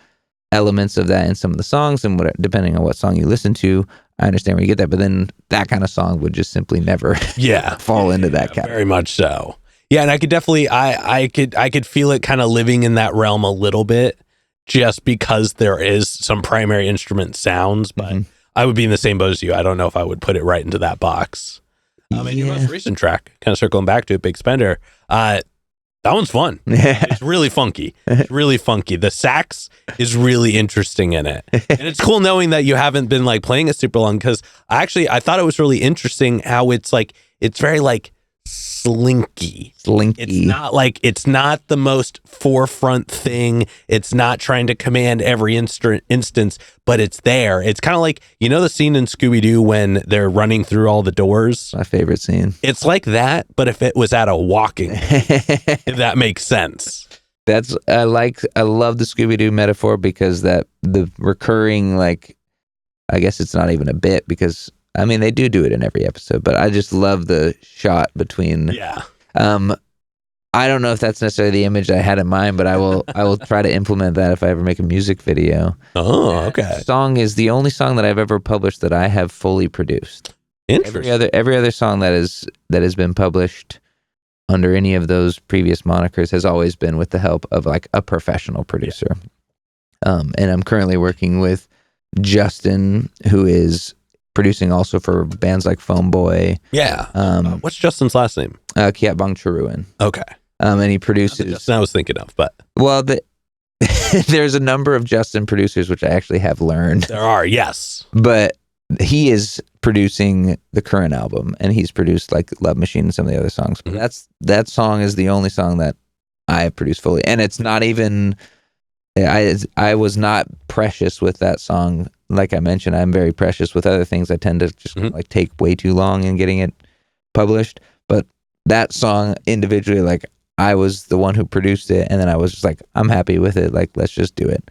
elements of that in some of the songs, and depending on what song you listen to, I understand where you get that. But then that kind of song would just simply never fall into that category. Very much so. Yeah, and I could definitely I could feel it kind of living in that realm a little bit, just because there is some primary instrument sounds, but I would be in the same boat as you. I don't know if I would put it right into that box. And your most recent track, kind of circling back to it, Big Spender, that one's fun. It's really funky. It's really funky. The sax is really interesting in it. And it's cool knowing that you haven't been like playing it super long, because I thought it was really interesting how it's very like slinky. It's not the most forefront thing. It's not trying to command every instance, but it's there. It's kind of like, the scene in Scooby-Doo when they're running through all the doors. My favorite scene. It's like that, but if it was at a walking, if that makes sense. I love the Scooby-Doo metaphor, because the recurring, like, I guess it's not even a bit, because I mean, they do it in every episode, but I just love the shot between. Yeah. I don't know if that's necessarily the image I had in mind, but I will try to implement that if I ever make a music video. Oh, okay. The song is the only song that I've ever published that I have fully produced. Interesting. Every other song that has been published under any of those previous monikers has always been with the help of like a professional producer. Yeah. And I'm currently working with Justin, who is producing also for bands like Phone Boy. Yeah. What's Justin's last name? Kiat Bang Charuan. Okay. And he produces. Justin I was thinking of, but there's a number of Justin producers which I actually have learned. There are, yes. But he is producing the current album, and he's produced like Love Machine and some of the other songs. But that song is the only song that I have produced fully, and it's not even. I was not precious with that song. Like I mentioned, I'm very precious with other things. I tend to just like take way too long in getting it published. But that song individually, like I was the one who produced it, and then I was just like, I'm happy with it. Like, let's just do it.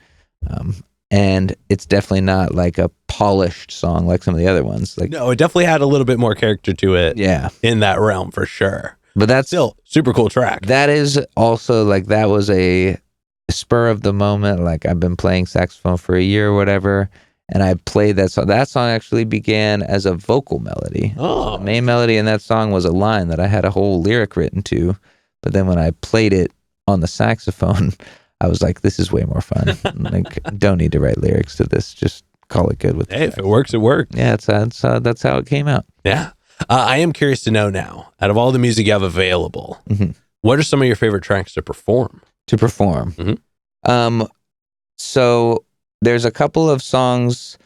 And it's definitely not like a polished song like some of the other ones. Like, no, it definitely had a little bit more character to it. Yeah, in that realm for sure. But that's still super cool track. That is also like, that was a spur of the moment. Like, I've been playing saxophone for a year or whatever, and I played that song. That song actually began as a vocal melody. Oh, the main melody in that song was a line that I had a whole lyric written to, but then when I played it on the saxophone, I was like, this is way more fun. Like, don't need to write lyrics to this. Just call it good with. Hey, if it works, it worked. Yeah, that's how it came out. Yeah. I am curious to know now, out of all the music you have available, what are some of your favorite tracks to perform? So there's a couple of songs,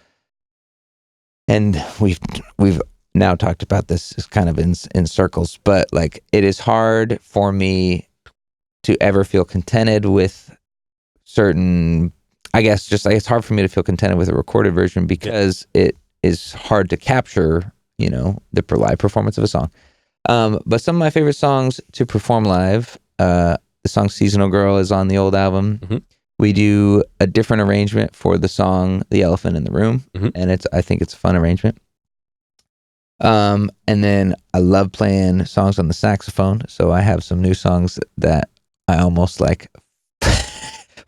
and we've now talked about this kind of in circles, but like, it is hard for me to ever feel contented with certain, I guess, just like, it's hard for me to feel contented with a recorded version, because it is hard to capture, the live performance of a song. But some of my favorite songs to perform live, the song Seasonal Girl is on the old album. We do a different arrangement for the song The Elephant in the Room, and I think it's a fun arrangement. And then I love playing songs on the saxophone, so I have some new songs that I almost like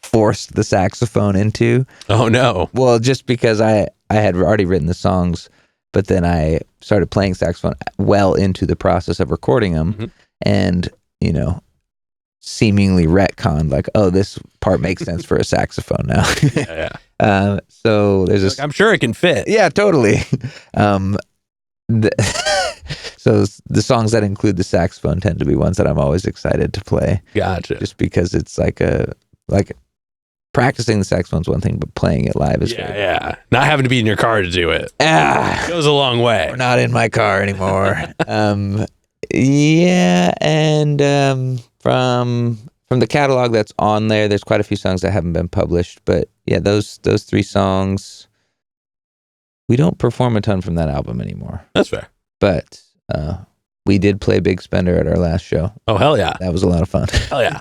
forced the saxophone into. Oh no. Well, just because I had already written the songs, but then I started playing saxophone well into the process of recording them, and seemingly retconned, like, oh, this part makes sense for a saxophone now. So there's I'm sure it can fit. Yeah, totally. So the songs that include the saxophone tend to be ones that I'm always excited to play. Gotcha. Just because it's like practicing the saxophone's one thing, but playing it live is very Yeah. Not having to be in your car to do it. Goes a long way. We're not in my car anymore. Yeah, and from the catalog that's on there, there's quite a few songs that haven't been published, but yeah, those 3 songs, we don't perform a ton from that album anymore. That's fair. But we did play Big Spender at our last show. Oh, hell yeah. That was a lot of fun. Hell yeah.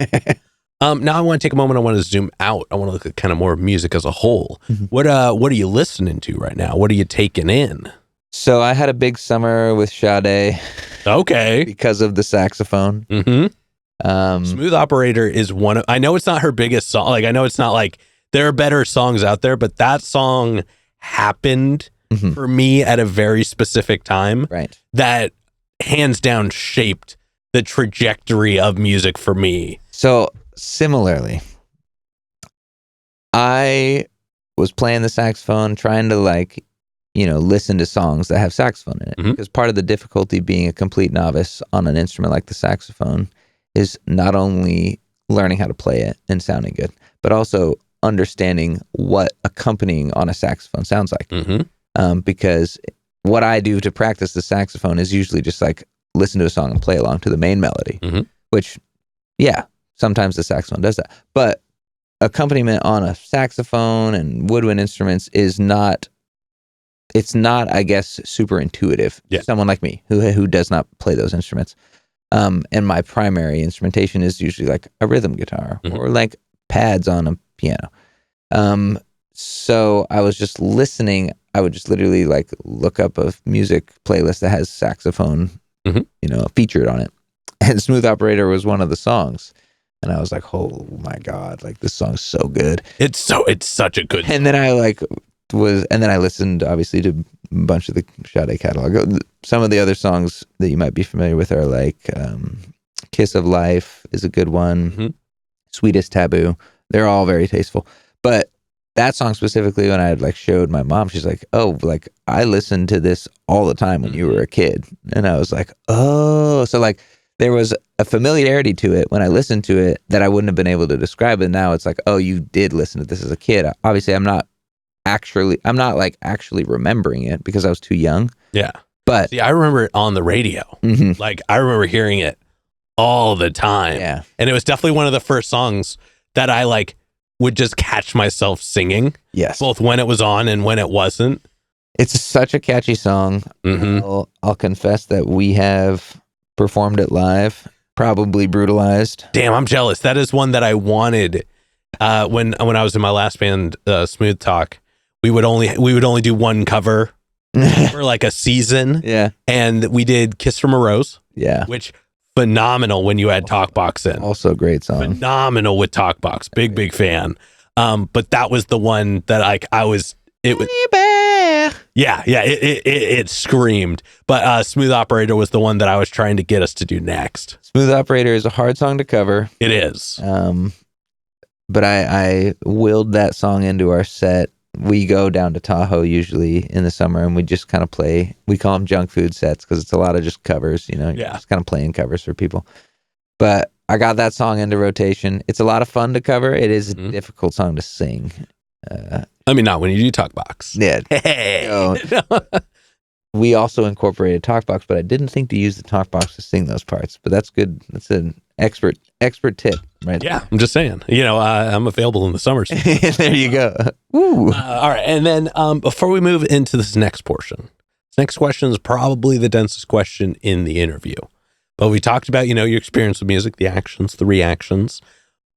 Now I want to take a moment. I want to zoom out. I want to look at kind of more music as a whole. Mm-hmm. What are you listening to right now? What are you taking in? So I had a big summer with Sade. Okay. Because of the saxophone. Mm-hmm. Smooth Operator is one of, I know it's not her biggest song. Like, I know it's not like, there are better songs out there, but that song happened for me at a very specific time. Right. That hands down shaped the trajectory of music for me. So similarly, I was playing the saxophone, trying to listen to songs that have saxophone in it. Because part of the difficulty being a complete novice on an instrument like the saxophone is not only learning how to play it and sounding good, but also understanding what accompanying on a saxophone sounds like. Because what I do to practice the saxophone is usually just like listen to a song and play along to the main melody, which, yeah, sometimes the saxophone does that. But accompaniment on a saxophone and woodwind instruments is not, I guess, super intuitive to someone like me who does not play those instruments. And my primary instrumentation is usually like a rhythm guitar or like pads on a piano. So I was just listening. I would just literally like look up a music playlist that has saxophone, featured on it. And Smooth Operator was one of the songs. And I was like, oh my God, like this song's so good. It's such a good song. And then I listened obviously to a bunch of the Sade catalog. Some of the other songs that you might be familiar with are like Kiss of Life is a good one. Sweetest Taboo. They're all very tasteful. But that song specifically, when I had like showed my mom, she's like, oh, like I listened to this all the time when you were a kid. And I was like, oh, so like there was a familiarity to it when I listened to it that I wouldn't have been able to describe. And now it's like, oh, you did listen to this as a kid. Obviously, I'm not actually remembering it because I was too young. Yeah. But see, I remember it on the radio. Like I remember hearing it all the time. Yeah. And it was definitely one of the first songs that I like would just catch myself singing. Yes. Both when it was on and when it wasn't. It's such a catchy song. I'll confess that we have performed it live, probably brutalized. Damn, I'm jealous. That is one that I wanted when I was in my last band, Smooth Talk. We would only do one cover for like a season. Yeah. And we did Kiss from a Rose. Yeah. Which phenomenal when you had Talkbox in. Also a great song. Phenomenal with Talkbox. Big fan. But that was the one that it screamed. But Smooth Operator was the one that I was trying to get us to do next. Smooth Operator is a hard song to cover. It is. But I willed that song into our set. We go down to Tahoe usually in the summer and we just kind of play. We call them junk food sets because it's a lot of just covers, just kind of playing covers for people. But I got that song into rotation. It's a lot of fun to cover. It is a difficult song to sing. I mean, not when you do Talkbox. Yeah. Hey. So, we also incorporated Talkbox, but I didn't think to use the Talkbox to sing those parts. But that's good. That's an expert tip, right? Yeah, I'm just saying. I'm available in the summers. There you go. Ooh. All right, and then before we move into this next portion, this next question is probably the densest question in the interview. But we talked about, your experience with music, the actions, the reactions.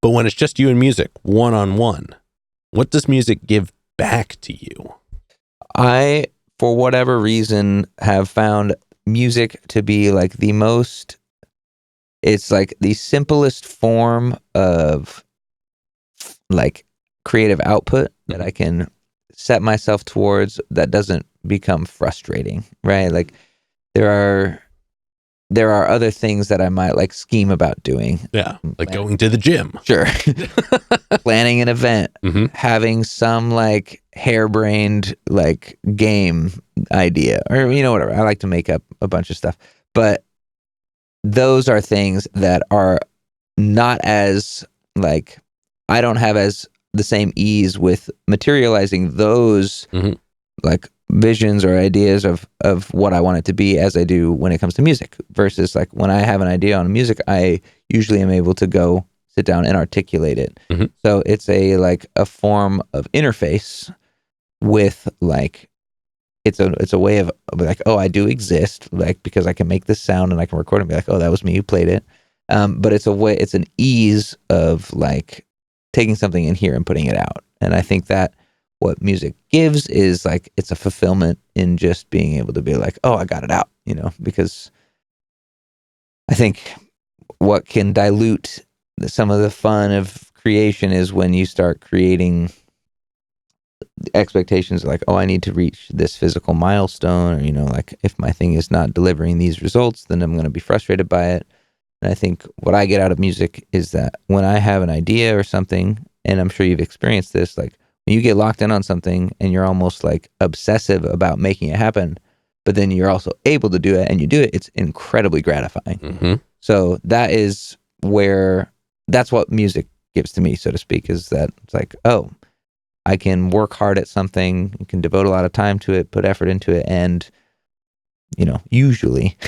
But when it's just you and music, one-on-one, what does music give back to you? I, for whatever reason, have found music to be like it's like the simplest form of like creative output that I can set myself towards that doesn't become frustrating, right? Like there are other things that I might like scheme about doing. Yeah, like going to the gym. Sure. Planning an event, having some like harebrained like game idea or whatever. I like to make up a bunch of stuff, but those are things that are not as like I don't have as the same ease with materializing those like visions or ideas of what I want it to be as I do when it comes to music, versus like when I have an idea on music, I usually am able to go sit down and articulate it. So it's a form of interface with like it's a way of like, oh, I do exist, like because I can make this sound and I can record it and be like, oh, that was me who played it. But it's an ease of like taking something in here and putting it out. And I think that what music gives is like, it's a fulfillment in just being able to be like, oh, I got it out, because I think what can dilute some of the fun of creation is when you start creating expectations like, oh, I need to reach this physical milestone, or like if my thing is not delivering these results, then I'm going to be frustrated by it. And I think what I get out of music is that when I have an idea or something, and I'm sure you've experienced this, like when you get locked in on something and you're almost like obsessive about making it happen, but then you're also able to do it and you do it, it's incredibly gratifying. So that's what music gives to me, so to speak, is that it's like, oh, I can work hard at something, you can devote a lot of time to it, put effort into it, and, usually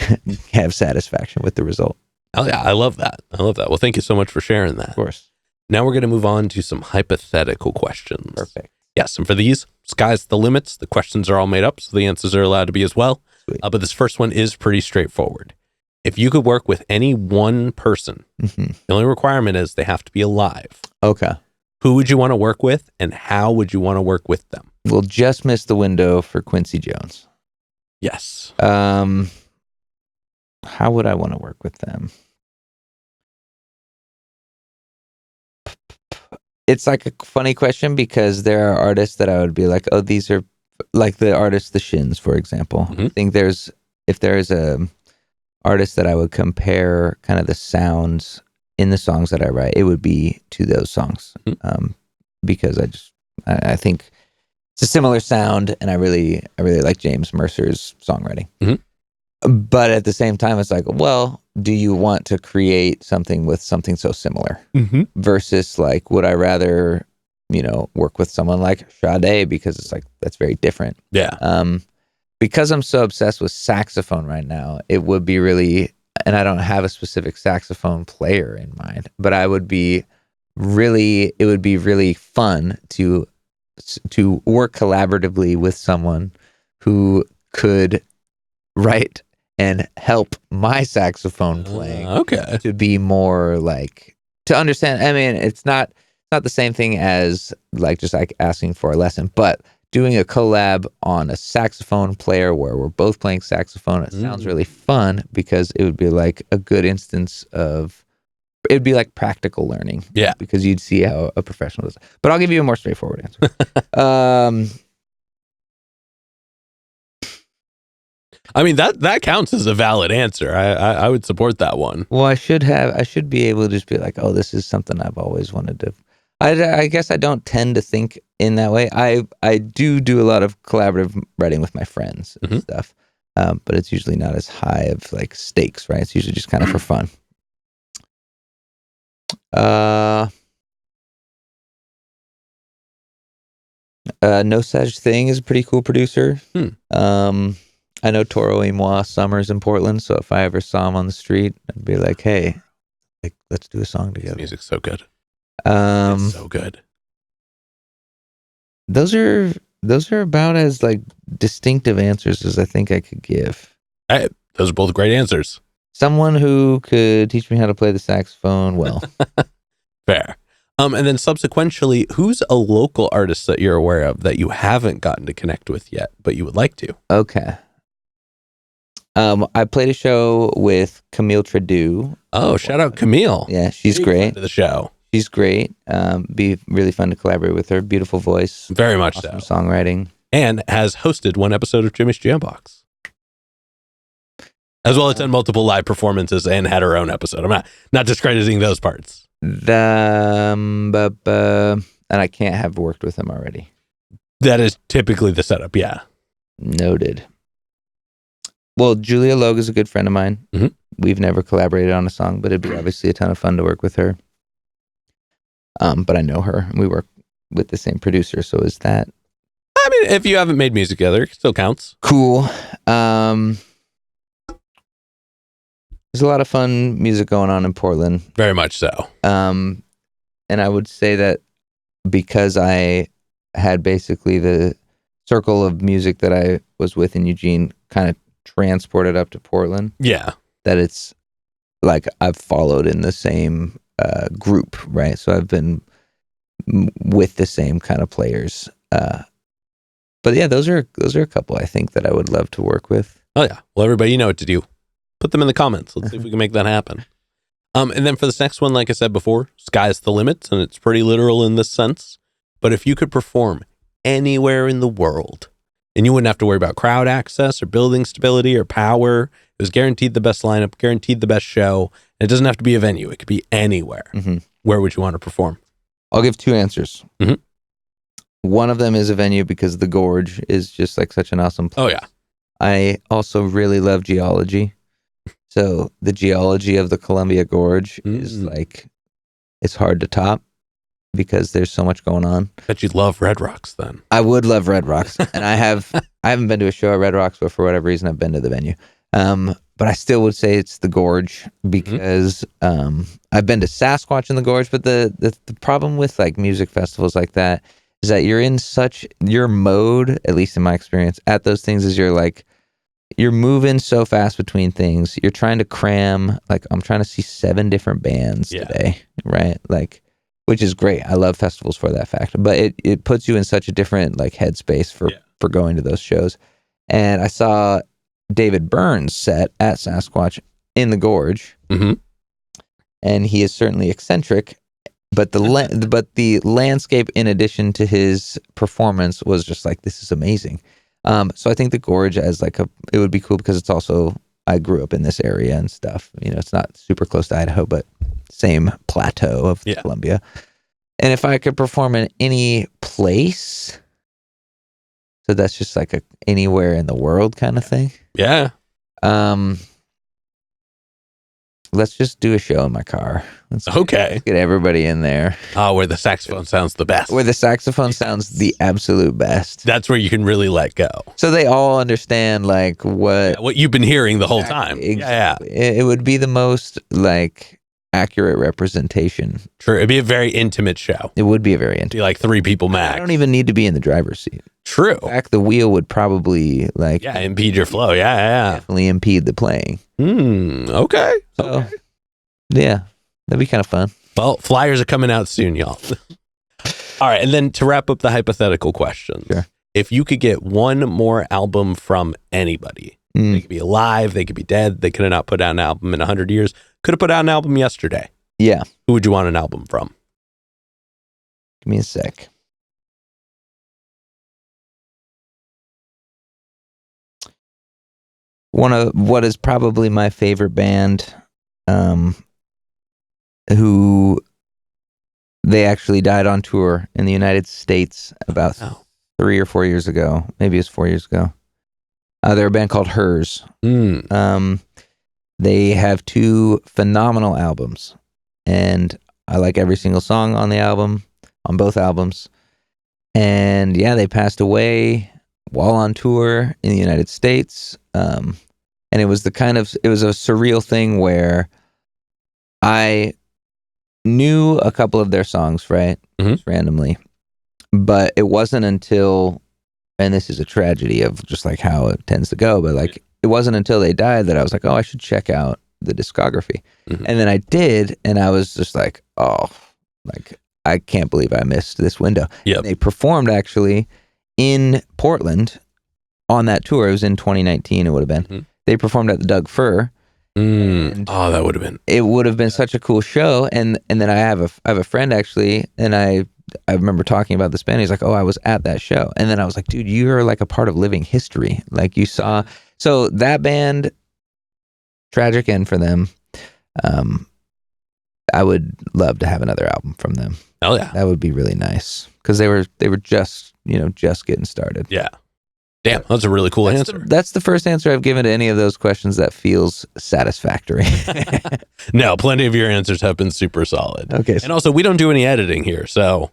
have satisfaction with the result. Oh, yeah, I love that. Well, thank you so much for sharing that. Of course. Now we're going to move on to some hypothetical questions. Perfect. Yes, and for these, sky's the limits. The questions are all made up, so the answers are allowed to be as well. But this first one is pretty straightforward. If you could work with any one person, the only requirement is they have to be alive. Okay. Who would you want to work with, and how would you want to work with them? We'll just miss the window for Quincy Jones. Yes. How would I want to work with them? It's like a funny question because there are artists that I would be like, oh, these are like the artist The Shins, for example. I think if there is a artist that I would compare kind of the sounds in the songs that I write, it would be to those songs. Because I think it's a similar sound, and I really like James Mercer's songwriting. But at the same time, it's like, well, do you want to create something with something so similar versus like, would I rather, work with someone like Sade, because it's like, that's very different. Yeah. Because I'm so obsessed with saxophone right now, it would be really, and I don't have a specific saxophone player in mind, but it would be really fun to work collaboratively with someone who could write and help my saxophone playing to be more like, to understand. I mean, it's not the same thing as like just like asking for a lesson, but doing a collab on a saxophone player where we're both playing saxophone, it sounds really fun because it would be like a good instance of, it'd be like practical learning. Yeah. Because you'd see how a professional does it. But I'll give you a more straightforward answer. I mean, that counts as a valid answer. I would support that one. Well, I should be able to just be like, oh, this is something I've always wanted to. I guess I don't tend to think in that way. I do a lot of collaborative writing with my friends and stuff, but it's usually not as high of like stakes, right? It's usually just kind of for fun. No Such Thing is a pretty cool producer. I know Toro y Moi Summers in Portland, so if I ever saw him on the street, I'd be like, hey, like, let's do a song together. His music's so good. It's so good. Those are about as like distinctive answers as I think I could give. Hey, those are both great answers. Someone who could teach me how to play the saxophone well. Fair. And then subsequently, who's a local artist that you're aware of that you haven't gotten to connect with yet, but you would like to? Okay. I played a show with Camille Tredu. Oh, shout out Camille. Yeah, she's great. To the show. She's great. Be really fun to collaborate with her. Beautiful voice. Very much awesome so. Songwriting. And has hosted one episode of Jimmy's Jambox. As well as done multiple live performances and had her own episode. I'm not discrediting those parts. And I can't have worked with him already. That is typically the setup. Yeah. Noted. Well, Julia Logue is a good friend of mine. Mhm. We've never collaborated on a song, but it'd be obviously a ton of fun to work with her. But I know her, and we work with the same producer, so is that I mean, if you haven't made music together, it still counts. cool? There's a lot of fun music going on in Portland. Very much so. And I would say that because I had basically the circle of music that I was with in Eugene kind of transported up to Portland, Yeah. that it's like I've followed in the same group, right? So I've been with the same kind of players. But yeah, those are a couple I think that I would love to work with. Oh yeah. Well, everybody, you know what to do. Put them in the comments. Let's see if we can make that happen. And then for this next one, like I said before, sky's the limit, and it's pretty literal in this sense. But if you could perform anywhere in the world, and you wouldn't have to worry about crowd access or building stability or power, it was guaranteed the best lineup, guaranteed the best show. And it doesn't have to be a venue. It could be anywhere. Mm-hmm. Where would you want to perform? I'll give two answers. Mhm. One of them is a venue because the Gorge is just like such an awesome place. Oh yeah. I also really love geology. So the geology of the Columbia Gorge is like, it's hard to top because there's so much going on. Bet you'd love Red Rocks then. I would love Red Rocks. And I haven't been to a show at Red Rocks, but for whatever reason, I've been to the venue. But I still would say it's the Gorge because I've been to Sasquatch in the Gorge, but the problem with like music festivals like that is that you're in such your mode, at least in my experience, at those things is you're moving so fast between things. You're trying to cram, like I'm trying to see 7 different bands today, right? Like, which is great. I love festivals for that fact, but it puts you in such a different like headspace for going to those shows. And I saw David Byrne's set at Sasquatch in the Gorge, and he is certainly eccentric. But the landscape, in addition to his performance, was just like, this is amazing. So I think the Gorge as like it would be cool because it's also, I grew up in this area and stuff. You know, it's not super close to Idaho, but same plateau of Columbia. And if I could perform in any place, so that's just like anywhere in the world kind of thing. Yeah. Let's just do a show in my car. Let's Okay. get everybody in there. Oh, where the saxophone sounds the best. Where the saxophone sounds the absolute best. That's where you can really let go. So they all understand like what you've been hearing the whole time. Exactly. Yeah. It would be the most like accurate representation. True. It'd be a very intimate show. It would be a very It'd intimate. be like 3 people max. I don't even need to be in the driver's seat. True. In fact, the wheel would probably like impede your flow. Yeah. definitely impede the playing. Okay. So yeah, that'd be kind of fun. Well, flyers are coming out soon, y'all. All right, and then to wrap up the hypothetical questions, if you could get one more album from anybody, they could be alive, they could be dead, they could have not put out an album in 100 years, could have put out an album yesterday. Yeah. Who would you want an album from? Give me a sec. One of what is probably my favorite band, who they actually died on tour in the United States about 3 or 4 years ago. Maybe it's 4 years ago. They're a band called Hers. They have 2 phenomenal albums, and I like every single song on the album, on both albums. And yeah, they passed away while on tour in the United States. And it was it was a surreal thing where I knew a couple of their songs, right? Just randomly. But it wasn't until, and this is a tragedy of just like how it tends to go, but like it wasn't until they died that I was like, oh, I should check out the discography. And then I did, and I was just like, oh, like I can't believe I missed this window. And they performed actually in Portland on that tour. It was in 2019, it would have been. They performed at the Doug Fir. Oh, that would have been. It would have been such a cool show. And then I have a friend actually, and I remember talking about this band. He's like, oh, I was at that show. And then I was like, dude, you're like a part of living history. Like you saw. So that band, tragic end for them. I would love to have another album from them. Oh yeah. That would be really nice because they were just just getting started. Yeah. Damn, that's a really cool answer. That's the first answer I've given to any of those questions that feels satisfactory. No, plenty of your answers have been super solid. Okay. And also, we don't do any editing here, so.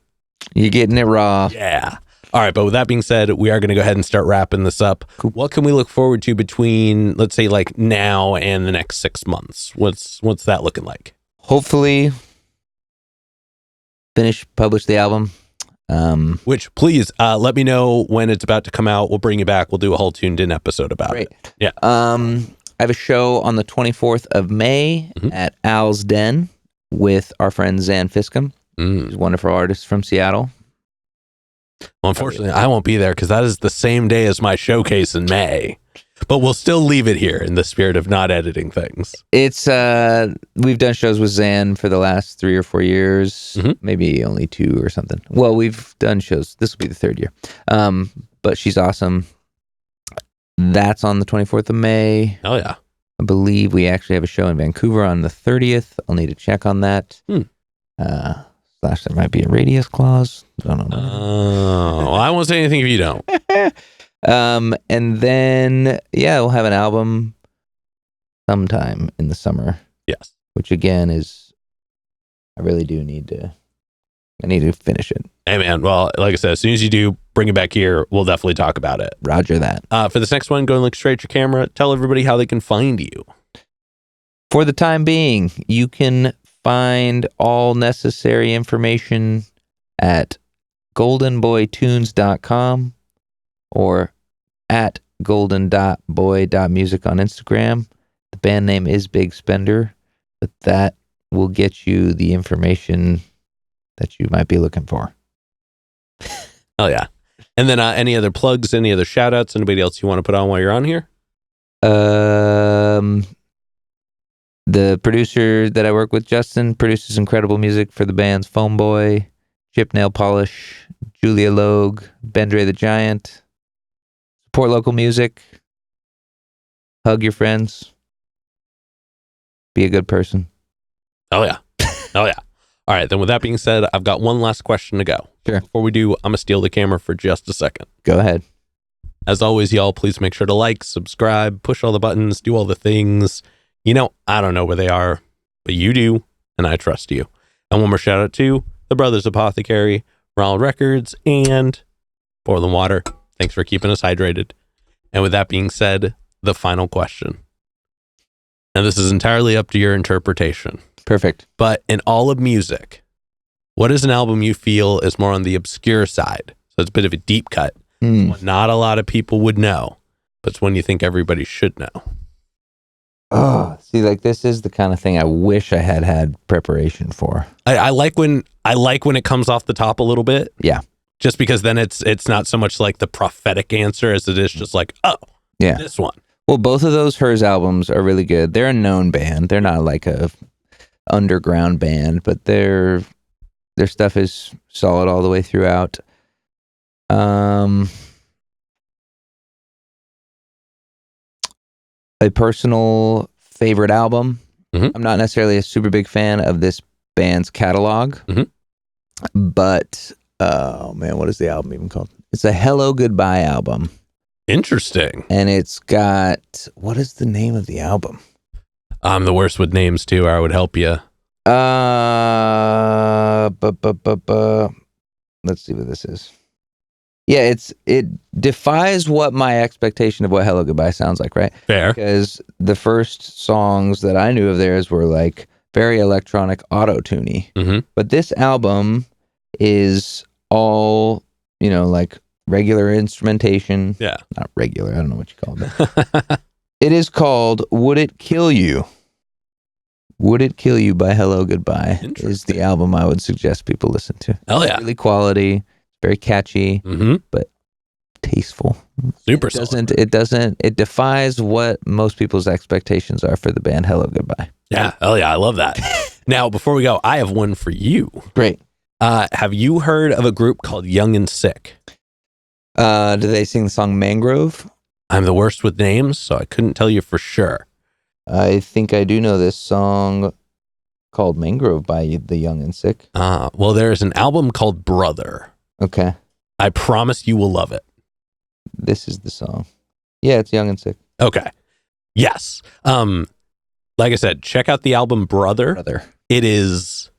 You're getting it raw. Yeah. All right, but with that being said, we are going to go ahead and start wrapping this up. Cool. What can we look forward to between, let's say, like now and the next 6 months? What's that looking like? Hopefully, publish the album. Which, please let me know when it's about to come out. We'll bring you back. We'll do a whole tuned in episode about it. Yeah. I have a show on the 24th of May at Al's Den with our friend Zan Fiscum. He's a wonderful artist from Seattle. Well, unfortunately, I won't be there because that is the same day as my showcase in May. But we'll still leave it here in the spirit of not editing things. It's we've done shows with Zan for the last 3 or 4 years, maybe only 2 or something. Well, we've done shows. This will be the 3rd year. But she's awesome. That's on the 24th of May. Oh yeah. I believe we actually have a show in Vancouver on the 30th. I'll need to check on that. Slash, there might be a radius clause. I don't know. Oh, I won't say anything if you don't. And then, we'll have an album sometime in the summer. Yes. Which again is, I really do need to finish it. Hey man, well, like I said, as soon as you do, bring it back here. We'll definitely talk about it. Roger that. For this next one, go and look straight at your camera. Tell everybody how they can find you. For the time being, you can find all necessary information at goldenboytunes.com or at golden.boy.music on Instagram. The band name is Big Spender, but that will get you the information that you might be looking for. Oh yeah. And then any other plugs, any other shout outs, anybody else you want to put on while you're on here? The producer that I work with, Justin, produces incredible music for the bands Foam Boy, Chip Nail Polish, Julia Logue, Bendre the Giant. Support local music. Hug your friends. Be a good person. Oh yeah. Oh yeah. All right, then with that being said, I've got one last question to go. Sure. Before we do, I'm going to steal the camera for just a second. Go ahead. As always, y'all, please make sure to like, subscribe, push all the buttons, do all the things. You know, I don't know where they are, but you do, and I trust you. And one more shout out to the Brothers Apothecary, Ronald Records, and Portland Water. Thanks for keeping us hydrated. And with that being said, the final question. And this is entirely up to your interpretation. Perfect. But in all of music, what is an album you feel is more on the obscure side? So it's a bit of a deep cut. It's one not a lot of people would know, but it's one you think everybody should know. Oh, see, like this is the kind of thing I wish I had preparation for. I like when it comes off the top a little bit. Yeah. Just because then it's not so much like the prophetic answer as it is just like, oh, yeah, this one. Well, both of those Hers albums are really good. They're a known band. They're not like a underground band, but their stuff is solid all the way throughout. A personal favorite album. I'm not necessarily a super big fan of this band's catalog, but oh man, what is the album even called? It's a Hello Goodbye album. Interesting. And it's got, what is the name of the album? I'm the worst with names too, or I would help you. Let's see what this is. Yeah, it defies what my expectation of what Hello Goodbye sounds like, right? Fair. Because the first songs that I knew of theirs were like very electronic auto-tuney. But this album is all, like regular instrumentation. Yeah. Not regular, I don't know what you call it. It is called Would It Kill You? Would It Kill You by Hello Goodbye is the album I would suggest people listen to. Hell yeah. Really quality, very catchy, but tasteful. Super solid. It defies what most people's expectations are for the band Hello Goodbye. Yeah, hell yeah, I love that. Now, before we go, I have one for you. Great. Have you heard of a group called Young and Sick? Do they sing the song Mangrove? I'm the worst with names, so I couldn't tell you for sure. I think I do know this song. called Mangrove by The Young and Sick. Well, there's an album called Brother. Okay. I promise you will love it. This is the song. Yeah, it's Young and Sick. Okay. Yes. Like I said, check out the album Brother. It is...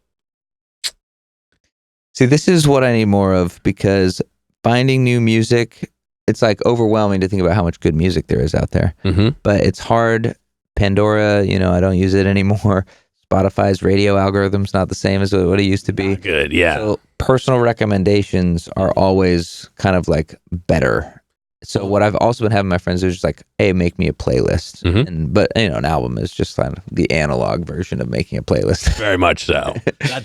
See, this is what I need more of, because finding new music, it's like overwhelming to think about how much good music there is out there. Mm-hmm. But it's hard. Pandora, I don't use it anymore. Spotify's radio algorithm's not the same as what it used to be. Not good, yeah. So personal recommendations are always kind of like better. So what I've also been having my friends is just like, hey, make me a playlist. Mm-hmm. But an album is just kind of the analog version of making a playlist. Very much so.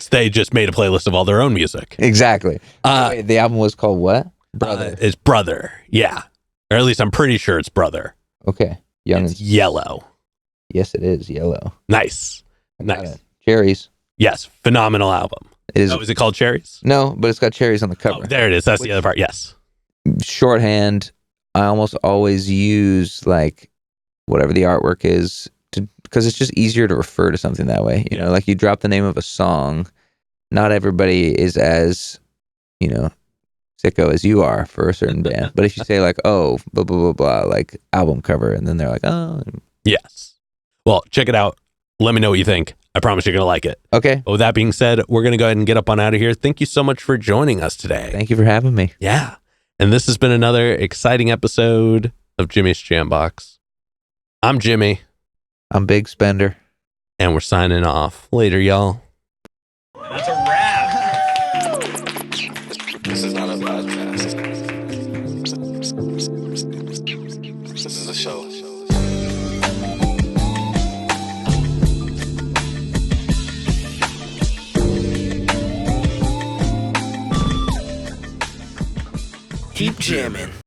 They just made a playlist of all their own music. Exactly. Wait, the album was called what? Brother. It's Brother, yeah. Or at least I'm pretty sure it's Brother. Okay. It's Yellow. Yes, it is Yellow. Nice. Nice. Cherries. Yes, phenomenal album. Is No, but it's got cherries on the cover. Oh, there it is. That's the other part. Yes. Shorthand, I almost always use like whatever the artwork is because it's just easier to refer to something that way. Like you drop the name of a song. Not everybody is as, sicko as you are for a certain band. But if you say like, oh, blah, blah, blah, blah, like album cover, and then they're like, oh. Yes. Well, check it out. Let me know what you think. I promise you're going to like it. Okay. But with that being said, we're going to go ahead and get up on out of here. Thank you so much for joining us today. Thank you for having me. Yeah. And this has been another exciting episode of Jimmy's Jambox. I'm Jimmy. I'm Big Spender. And we're signing off. Later, y'all. That's a wrap. This is not a podcast. This is a show. Keep jamming.